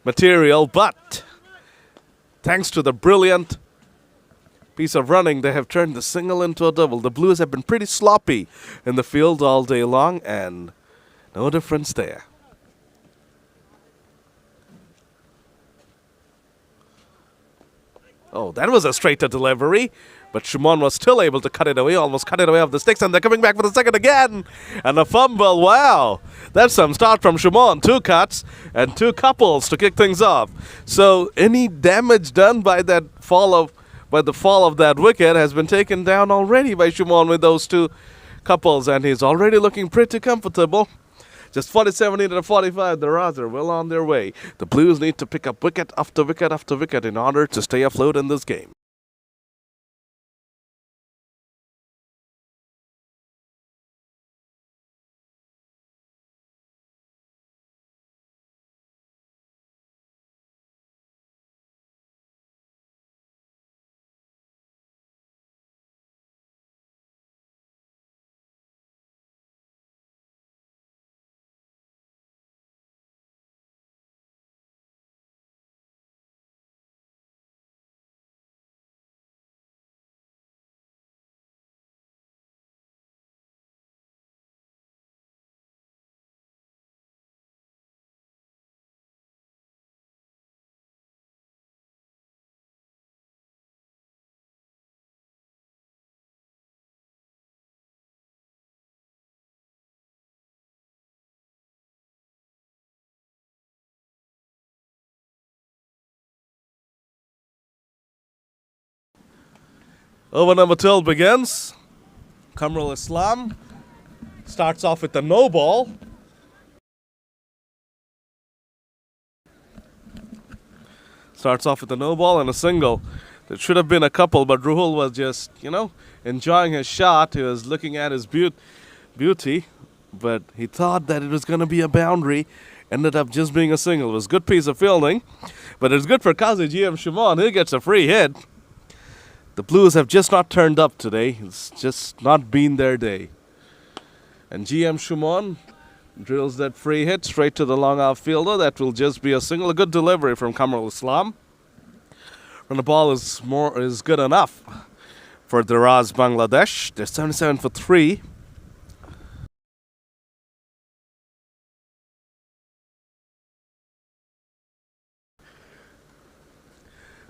material, but thanks to the brilliant piece of running, they have turned the single into a double. The Blues have been pretty sloppy in the field all day long, and no difference there. Oh, that was a straighter delivery. But Shumon was still able to cut it away, almost cut it away off the sticks, and they're coming back for the second again. And a fumble, wow. That's some start from Shumon. 2 cuts and 2 couples to kick things off. So any damage done by the fall of that wicket has been taken down already by Shumon with those 2 couples, and he's already looking pretty comfortable. Just 47 to 45, the Daraz are well on their way. The Blues need to pick up wicket after wicket after wicket in order to stay afloat in this game. Over number 12 begins. Kamrul Islam starts off with a no ball. Starts off with a no ball and a single. There should have been a couple, but Ruhul was just, enjoying his shot. He was looking at his beauty, but he thought that it was going to be a boundary. Ended up just being a single. It was a good piece of fielding, but it's good for Qazi GM Shumon. He gets a free hit. The Blues have just not turned up today. It's just not been their day. And GM Shumon drills that free hit straight to the long outfielder. That will just be a single. A good delivery from Kamrul Islam. And the ball is good enough for Daraz Bangladesh. They're 77 for 3.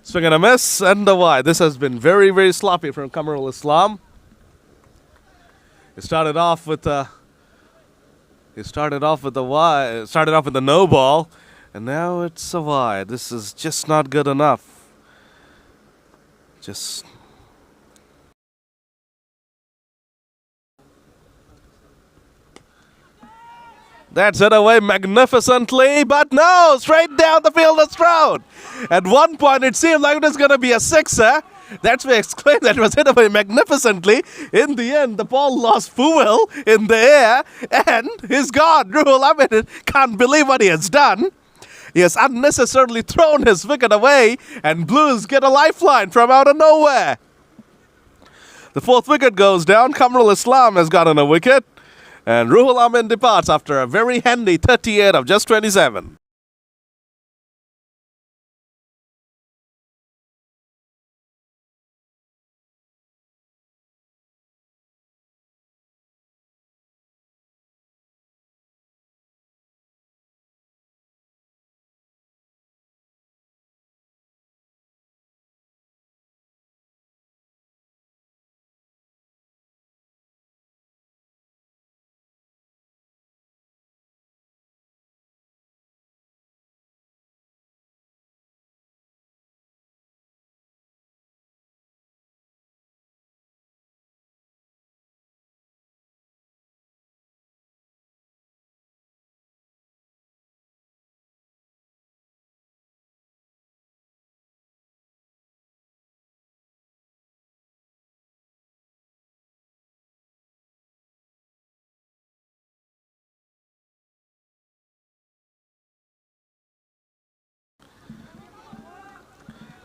Swing and a miss and a wide. This has been very, very sloppy from Kamrul Islam. He started off with the wide. Started off with the no ball, and now it's a wide. This is just not good enough. That's hit away magnificently, but no, straight down the fielder's throat. At one point, it seemed like it was going to be a sixer. That's why I exclaimed that it was hit away magnificently. In the end, the ball lost fuel in the air, and he's gone. Ruhul Ahmed can't believe what he has done. He has unnecessarily thrown his wicket away, and Blues get a lifeline from out of nowhere. The 4th wicket goes down. Kamrul Islam has gotten a wicket. And Ruhul Ahmed departs after a very handy 38 of just 27.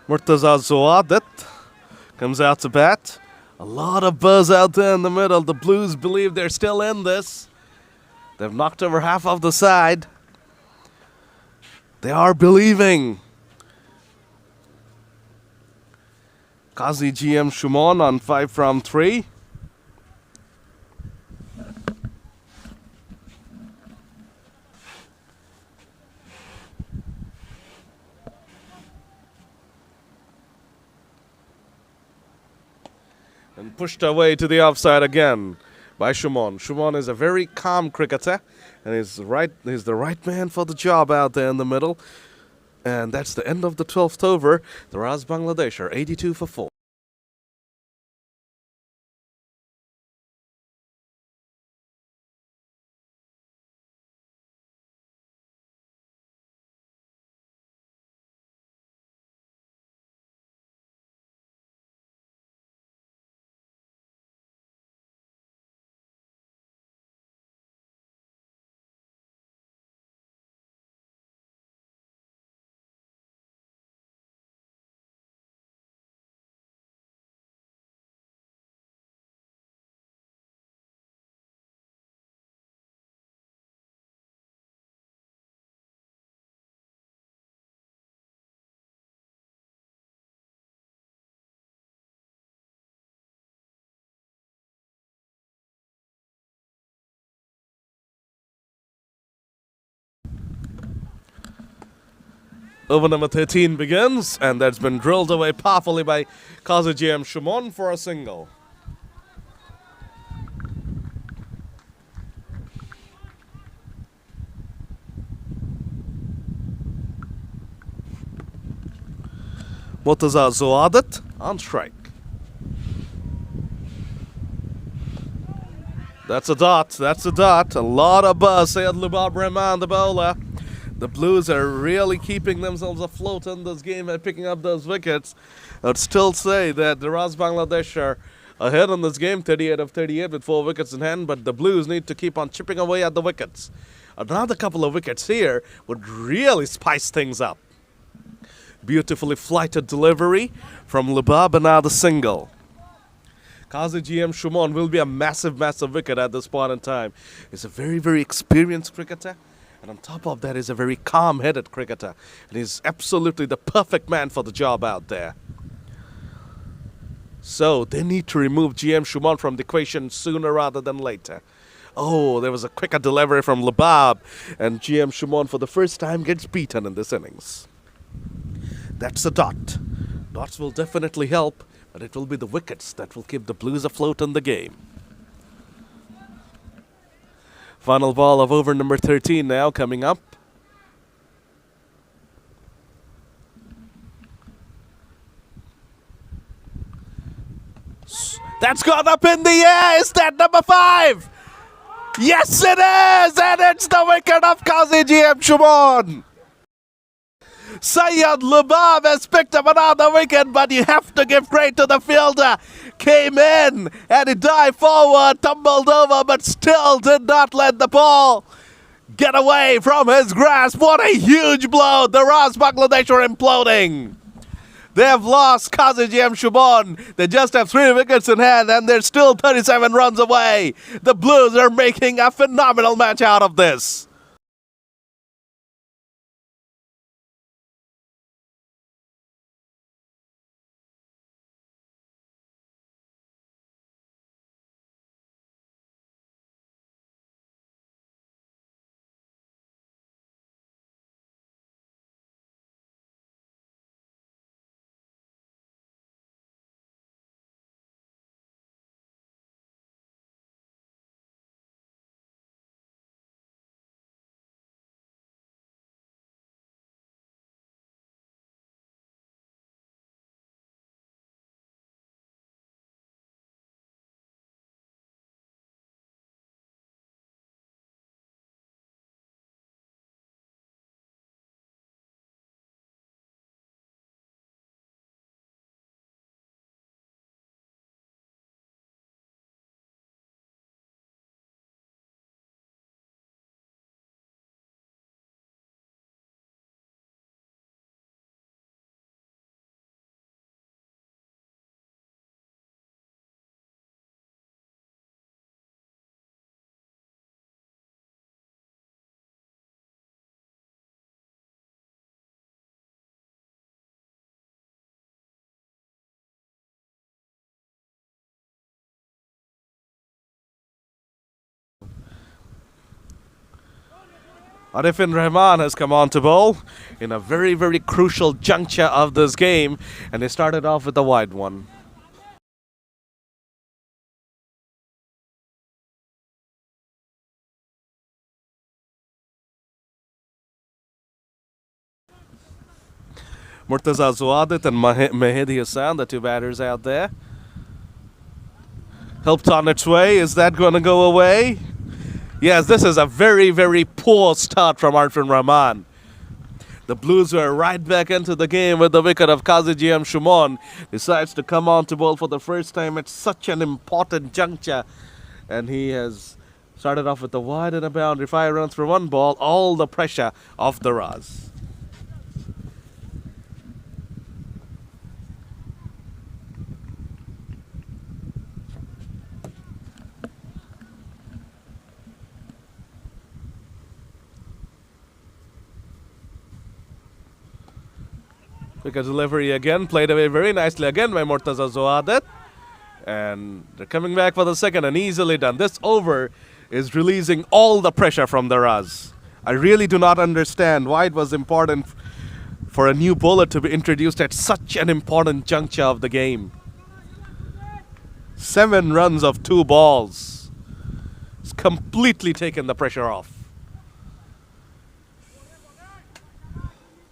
Murtaza Zawadat comes out to bat. A lot of buzz out there in the middle. The Blues believe they're still in this. They've knocked over half of the side. They are believing. Qazi GM Shumon on 5 from 3. pushed away to the offside again by Shumon. Shumon is a very calm cricketer, and he's the right man for the job out there in the middle. And that's the end of the 12th over. Daraz Bangladesh are 82 for 4. Over number 13 begins, and that's been drilled away powerfully by GM Shumon for a single. Murtaza Zoadat on strike. That's a dot, that's a dot. A lot of buzz, Sayed Lubab Rahman, the bowler. The Blues are really keeping themselves afloat in this game and picking up those wickets. I'd still say that the Daraz Bangladesh are ahead in this game, 38 of 38 with 4 wickets in hand, but the Blues need to keep on chipping away at the wickets. Another couple of wickets here would really spice things up. Beautifully flighted delivery from Lubab, another single. GM Shumon will be a massive, massive wicket at this point in time. He's a very, very experienced cricketer. And on top of that, he's a very calm-headed cricketer. And he's absolutely the perfect man for the job out there. So they need to remove GM Shumon from the equation sooner rather than later. Oh, there was a quicker delivery from Lubab. And GM Shumon for the first time gets beaten in this innings. That's a dot. Dots will definitely help, but it will be the wickets that will keep the Blues afloat in the game. Final ball of over number 13 now coming up. That's gone up in the air. Is that number 5? Yes, it is. And it's the wicket of GM Shumon. Syed Lubab has picked up another wicket, but you have to give credit to the fielder. Came in and he dived forward, tumbled over, but still did not let the ball get away from his grasp. What a huge blow. The Daraz Bangladesh are imploding. They have lost GM Shumon. They just have 3 wickets in hand and they're still 37 runs away. The Blues are making a phenomenal match out of this. Arifin Rahman has come on to bowl in a very, very crucial juncture of this game, and they started off with a wide one. Murtaza Zuadat and Mehdi Hassan, the two batters out there. Helped on its way. Is that going to go away? Yes, this is a very, very poor start from Arfin Rahman. The Blues were right back into the game with the wicket of Qazi GM Shumon. Decides to come on to bowl for the first time at such an important juncture. And he has started off with a wide and a boundary. 5 runs for 1 ball. All the pressure off Daraz. Wicket delivery again, played away very nicely again by Murtaza Zuadat. And they're coming back for the second and easily done. This over is releasing all the pressure from Daraz. I really do not understand why it was important for a new bowler to be introduced at such an important juncture of the game. 7 runs of 2 balls. It's completely taken the pressure off.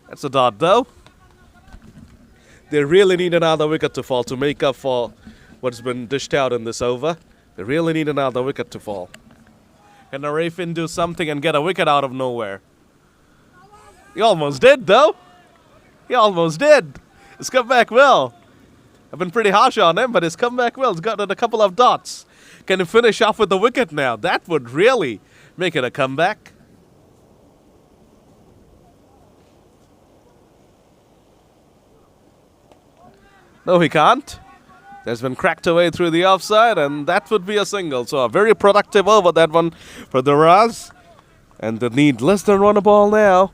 That's a dot though. They really need another wicket to fall to make up for what's been dished out in this over. They really need another wicket to fall. Can Narafin do something and get a wicket out of nowhere? He almost did, though. He almost did. It's come back well. I've been pretty harsh on him, but it's come back well. He's gotten a couple of dots. Can he finish off with the wicket now? That would really make it a comeback. No, he can't. There's been cracked away through the offside, and that would be a single. So a very productive over, that one for Daraz. And they need less than 1 ball now.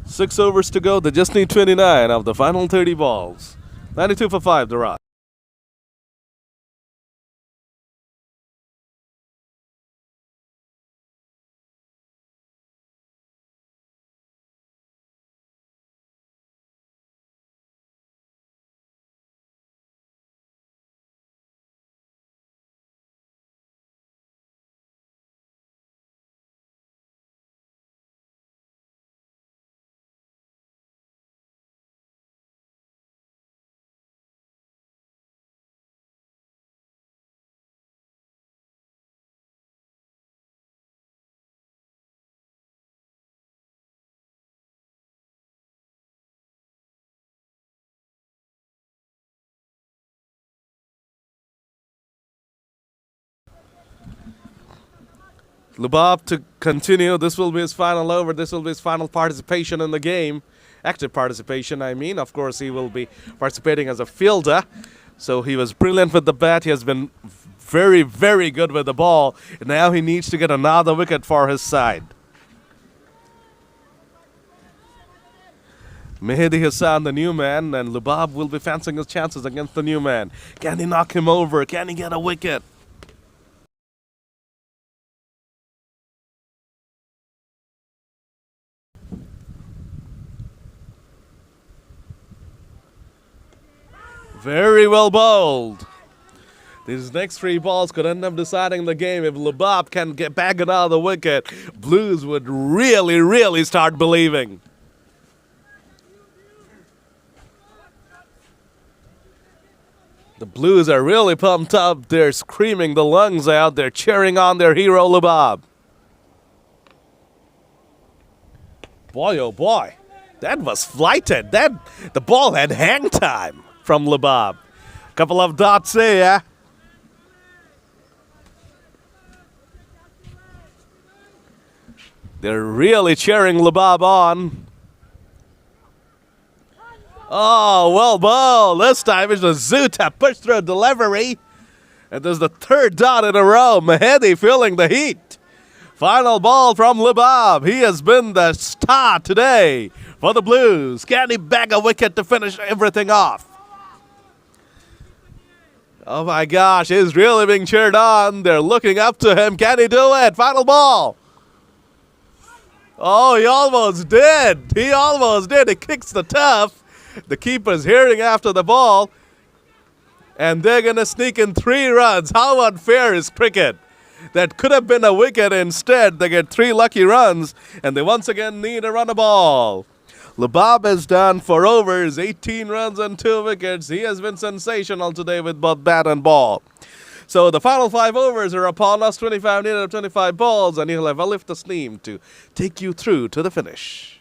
6 overs to go. They just need 29 of the final 30 balls. 92 for 5, Daraz. Lubab to continue. This will be his final over. This will be his final participation in the game. Active participation, I mean. Of course, he will be participating as a fielder. So he was brilliant with the bat. He has been very, very good with the ball. And now he needs to get another wicket for his side. Mehdi Hassan, the new man, and Lubab will be fancying his chances against the new man. Can he knock him over? Can he get a wicket? Very well bowled. These next 3 balls could end up deciding the game. If Lubab can get back another wicket, Blues would really, really start believing. The Blues are really pumped up. They're screaming the lungs out. They're cheering on their hero, Lubab. Boy, oh boy. That was flighted. The ball had hang time from Lubab. Couple of dots there. They're really cheering Lubab on. Oh, well bowled. This time it's a Zuta push through delivery. And there's the 3rd dot in a row. Mehdi feeling the heat. Final ball from Lubab. He has been the star today for the Blues. Can he bag a wicket to finish everything off? Oh my gosh, he's really being cheered on. They're looking up to him. Can he do it? Final ball. Oh, he almost did. He almost did. He kicks the turf. The keeper's hearing after the ball. And they're going to sneak in 3 runs. How unfair is cricket? That could have been a wicket. Instead, they get 3 lucky runs. And they once again need a run a ball. Labab has done 4 overs, 18 runs and 2 wickets. He has been sensational today with both bat and ball. So the final 5 overs are upon us, 25 needed of 25 balls, and he'll have Alif Tasneem to take you through to the finish.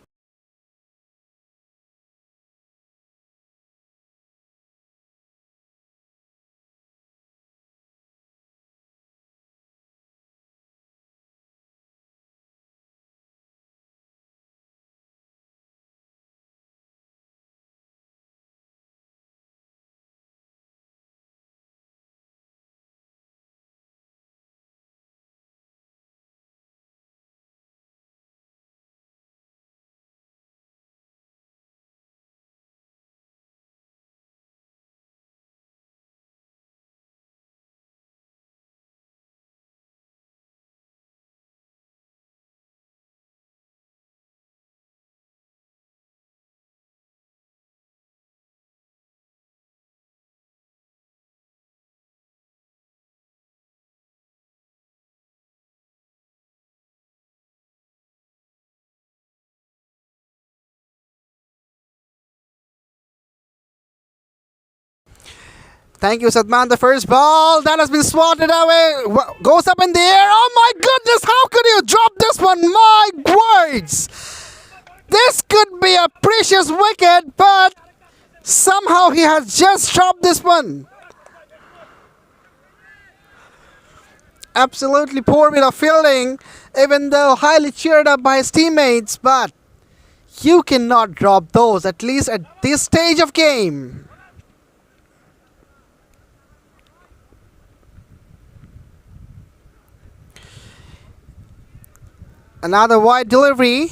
Thank you, Sadman. The first ball that has been swatted away goes up in the air. Oh my goodness, how could you drop this one? My words! This could be a precious wicket, but somehow he has just dropped this one. Absolutely poor bit of fielding, even though highly cheered up by his teammates, but you cannot drop those, at least at this stage of game. Another wide delivery.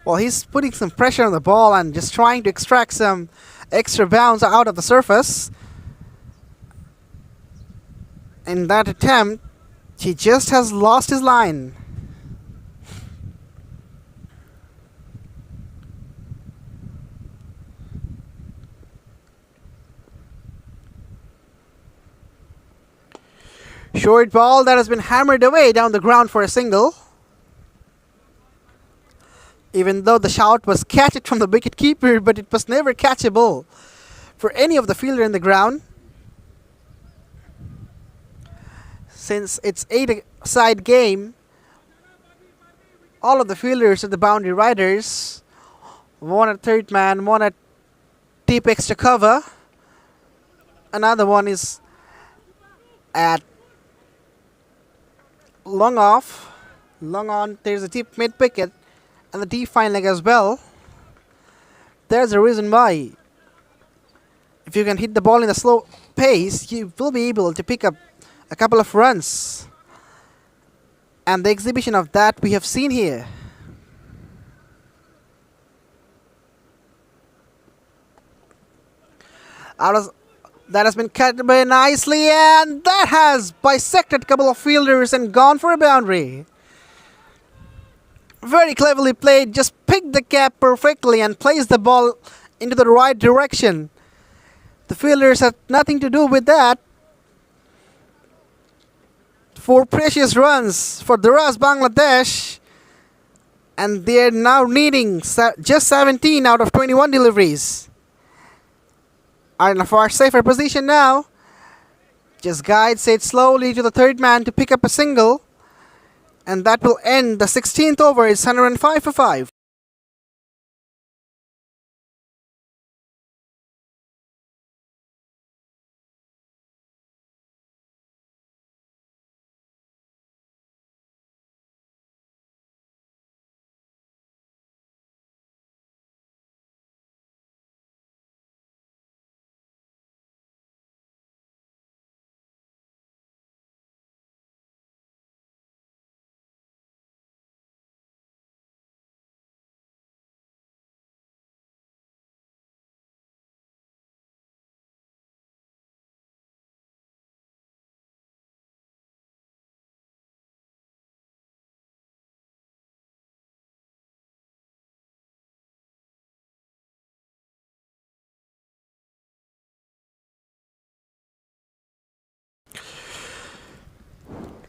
Well, he's putting some pressure on the ball and just trying to extract some extra bounce out of the surface. In that attempt, he just has lost his line. Short ball that has been hammered away down the ground for a single. Even though the shout was catch it from the wicket keeper, but it was never catchable for any of the fielder in the ground. Since it's 8-side game, all of the fielders are the boundary riders. One at third man, one at deep extra cover. Another one is at long off. Long on, there's a deep mid wicket and the deep fine leg as well. There's a reason why. If you can hit the ball in a slow pace, you will be able to pick up a couple of runs. And the exhibition of that we have seen here. That has been cut away nicely, and that has bisected a couple of fielders and gone for a boundary. Very cleverly played, just picked the cap perfectly and placed the ball into the right direction. The fielders had nothing to do with that. 4 precious runs for Daraz, Bangladesh, and they are now needing just 17 out of 21 deliveries. Are in a far safer position now. Just guides it slowly to the third man to pick up a single. And that will end the 16th over. It's 105 for 5.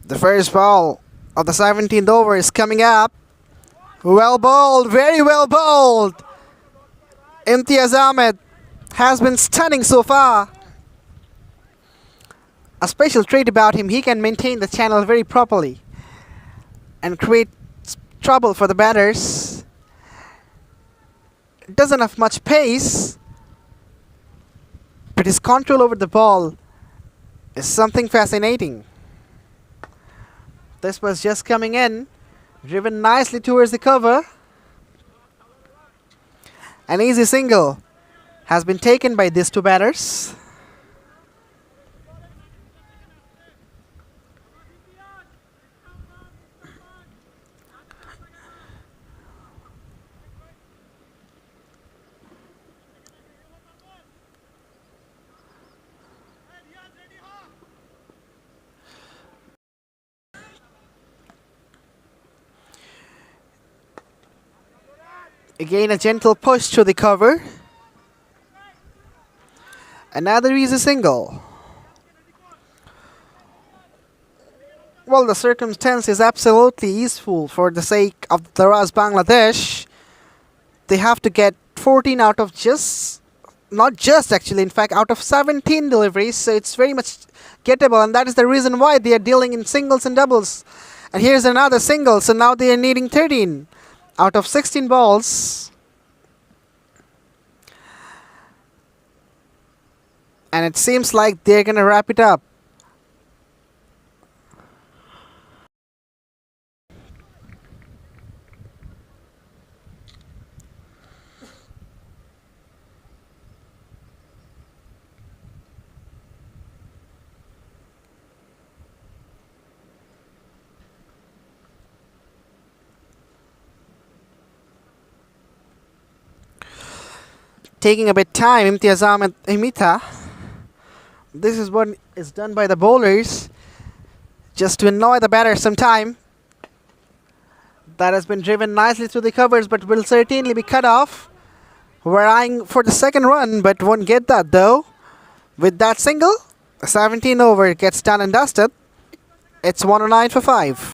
The first ball of the 17th over is coming up. Well bowled, very well bowled. Imtiaz Ahmed has been stunning so far. A special trait about him, he can maintain the channel very properly and create trouble for the batters. Doesn't have much pace, but his control over the ball is something fascinating. This was just coming in, driven nicely towards the cover. An easy single has been taken by these two batters. Again, a gentle push to the cover. Another easy single. Well, the circumstance is absolutely easeful for the sake of Daraz Bangladesh. They have to get 14 out of not just actually, in fact, out of 17 deliveries. So it's very much gettable, and that is the reason why they are dealing in singles and doubles. And here's another single, so now they are needing 13 out of 16 balls. And it seems like they're going to wrap it up. Taking a bit time, Imtiaz Ahmed Imita. This is what is done by the bowlers just to annoy the batter some time. That has been driven nicely through the covers, but will certainly be cut off. We're eyeing for the second run, but won't get that though. With that single, 17 over gets done and dusted. It's 109 for 5.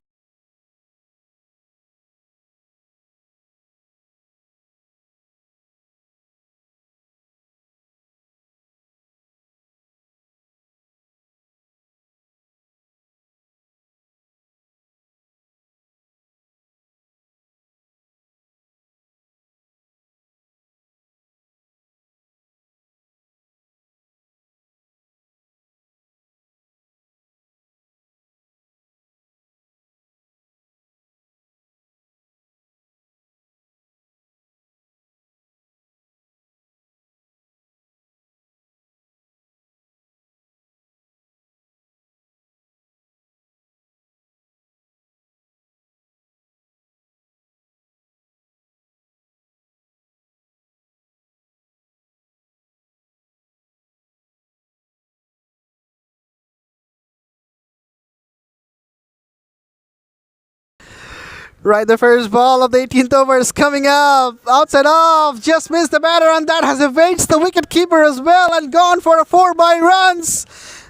Right, the first ball of the 18th over is coming up. Outside off, just missed the batter, and that has evaded the wicket keeper as well and gone for a 4 by runs.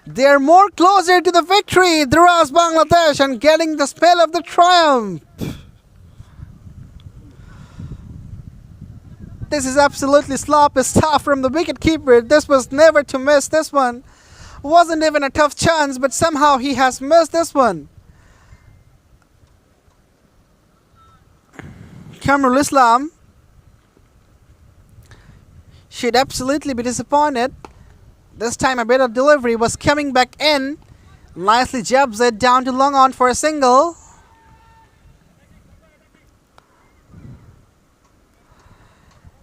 They're more closer to the victory, Daraz Bangladesh, and getting the spell of the triumph. This is absolutely sloppy stuff from the wicket keeper. This was never to miss this one. Wasn't even a tough chance, but somehow he has missed this one. Kamrul Islam should absolutely be disappointed. This time a better delivery was coming back in. Nicely jabs it down to long on for a single.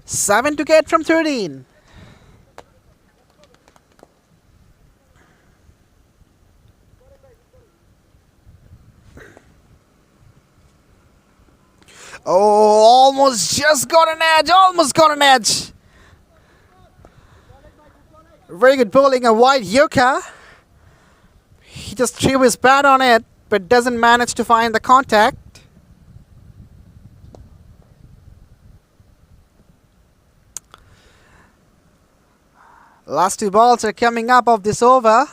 Seven to get from 13. Oh, almost just got an edge, almost got an edge. Very good bowling, a wide yorker. He just threw his bat on it, but doesn't manage to find the contact. Last two balls are coming up of this over.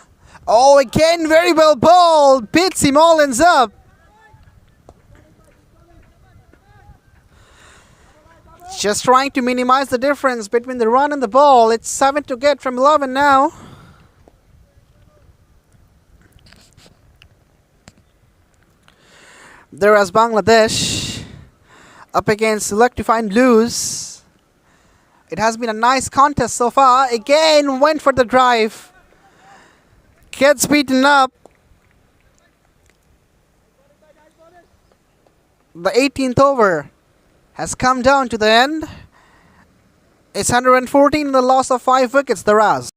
Oh, again, very well bowled. Beats him all ends up. Just trying to minimize the difference between the run and the ball. It's 7 to get from 11 now. Daraz Bangladesh up against Electrifying Bluez. It has been a nice contest so far. Again, went for the drive. Gets beaten up. The 18th over has come down to the end. It's 114 in the loss of 5 wickets, Daraz.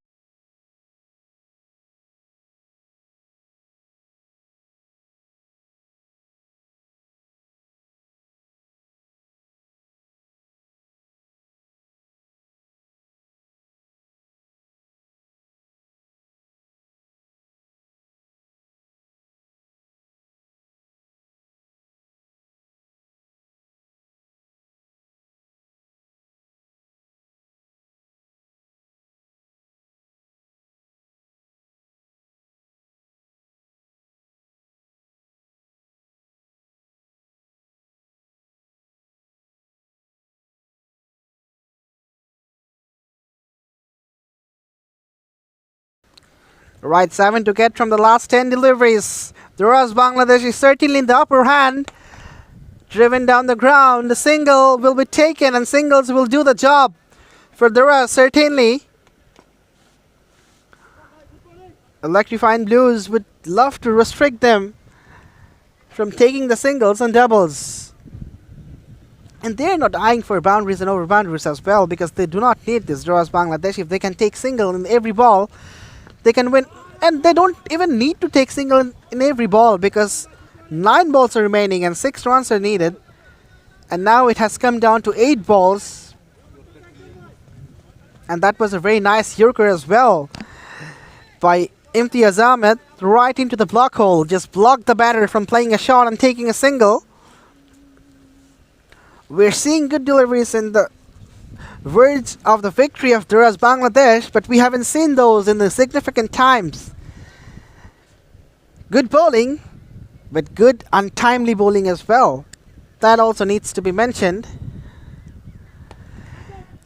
Right, 7 to get from the last 10 deliveries. Daraz Bangladesh is certainly in the upper hand. Driven down the ground, the single will be taken and singles will do the job for Daraz, certainly. Electrifying Bluez would love to restrict them from taking the singles and doubles. And they're not eyeing for boundaries and over boundaries as well, because they do not need this. Daraz Bangladesh, if they can take single in every ball, they can win. And they don't even need to take single in every ball, because 9 balls are remaining and 6 runs are needed. And now it has come down to 8 balls. And that was a very nice yorker as well by Imtiaz Ahmed, right into the block hole. Just blocked the batter from playing a shot and taking a single. We're seeing good deliveries in the words of the victory of Daraz Bangladesh, but we haven't seen those in the significant times. Good bowling, but good untimely bowling as well. That also needs to be mentioned.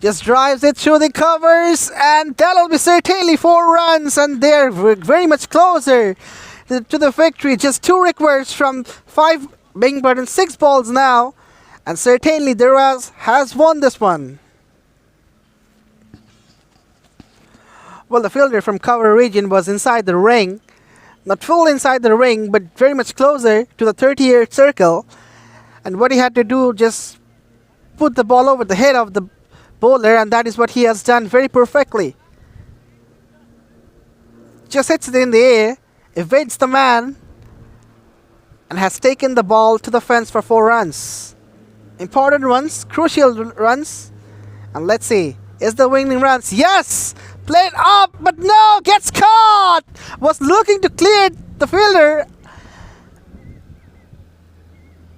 Just drives it through the covers, and that'll be certainly 4 runs, and they're very much closer to the victory. Just 2 requests from 5, being put in 6 balls now, and certainly Daraz has won this one. Well, the fielder from cover region was inside the ring. Not full inside the ring, but very much closer to the 30-yard circle. And what he had to do, just put the ball over the head of the bowler, and that is what he has done very perfectly. Just hits it in the air, evades the man, and has taken the ball to the fence for 4 runs. Important runs, crucial runs. And let's see, is the winning runs? Yes! Played up, but no, gets caught! Was looking to clear the fielder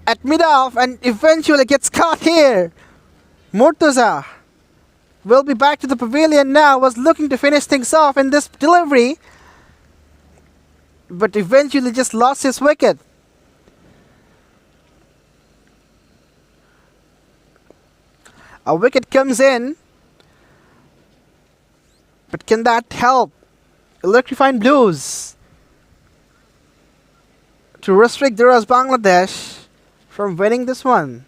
at mid-off, and eventually gets caught here. Murtaza will be back to the pavilion now. Was looking to finish things off in this delivery, but eventually just lost his wicket. A wicket comes in, but can that help Electrifying Bluez to restrict Daraz Bangladesh from winning this one?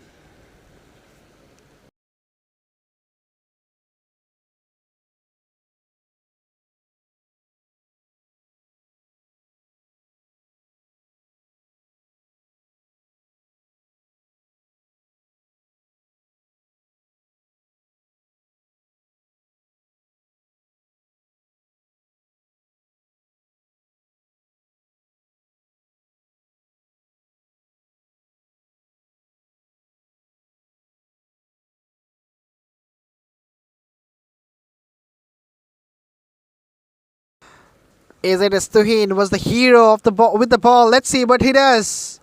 Is it Stuhin was the hero of the ball with the ball? Let's see what he does.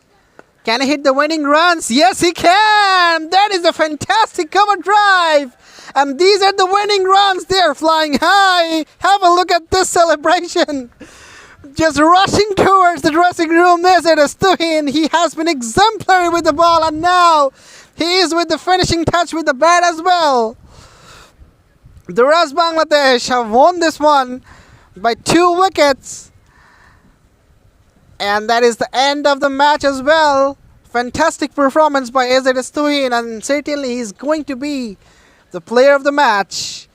Can he hit the winning runs? Yes, he can! That is a fantastic cover drive! And these are the winning runs. They are flying high. Have a look at this celebration. Just rushing towards the dressing room. There's it, Stuhin. He has been exemplary with the ball, and now He is with the finishing touch with the bat as well. Daraz Bangladesh have won this one by 2 wickets. And that is the end of the match as well. Fantastic performance by AZ Estuin, and certainly he's going to be the player of the match.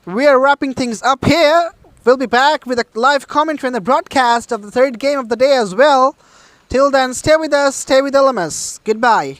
We are wrapping things up here. We'll be back with a live commentary and the broadcast of the third game of the day as well. Till then, stay with us, stay with LMS. Goodbye.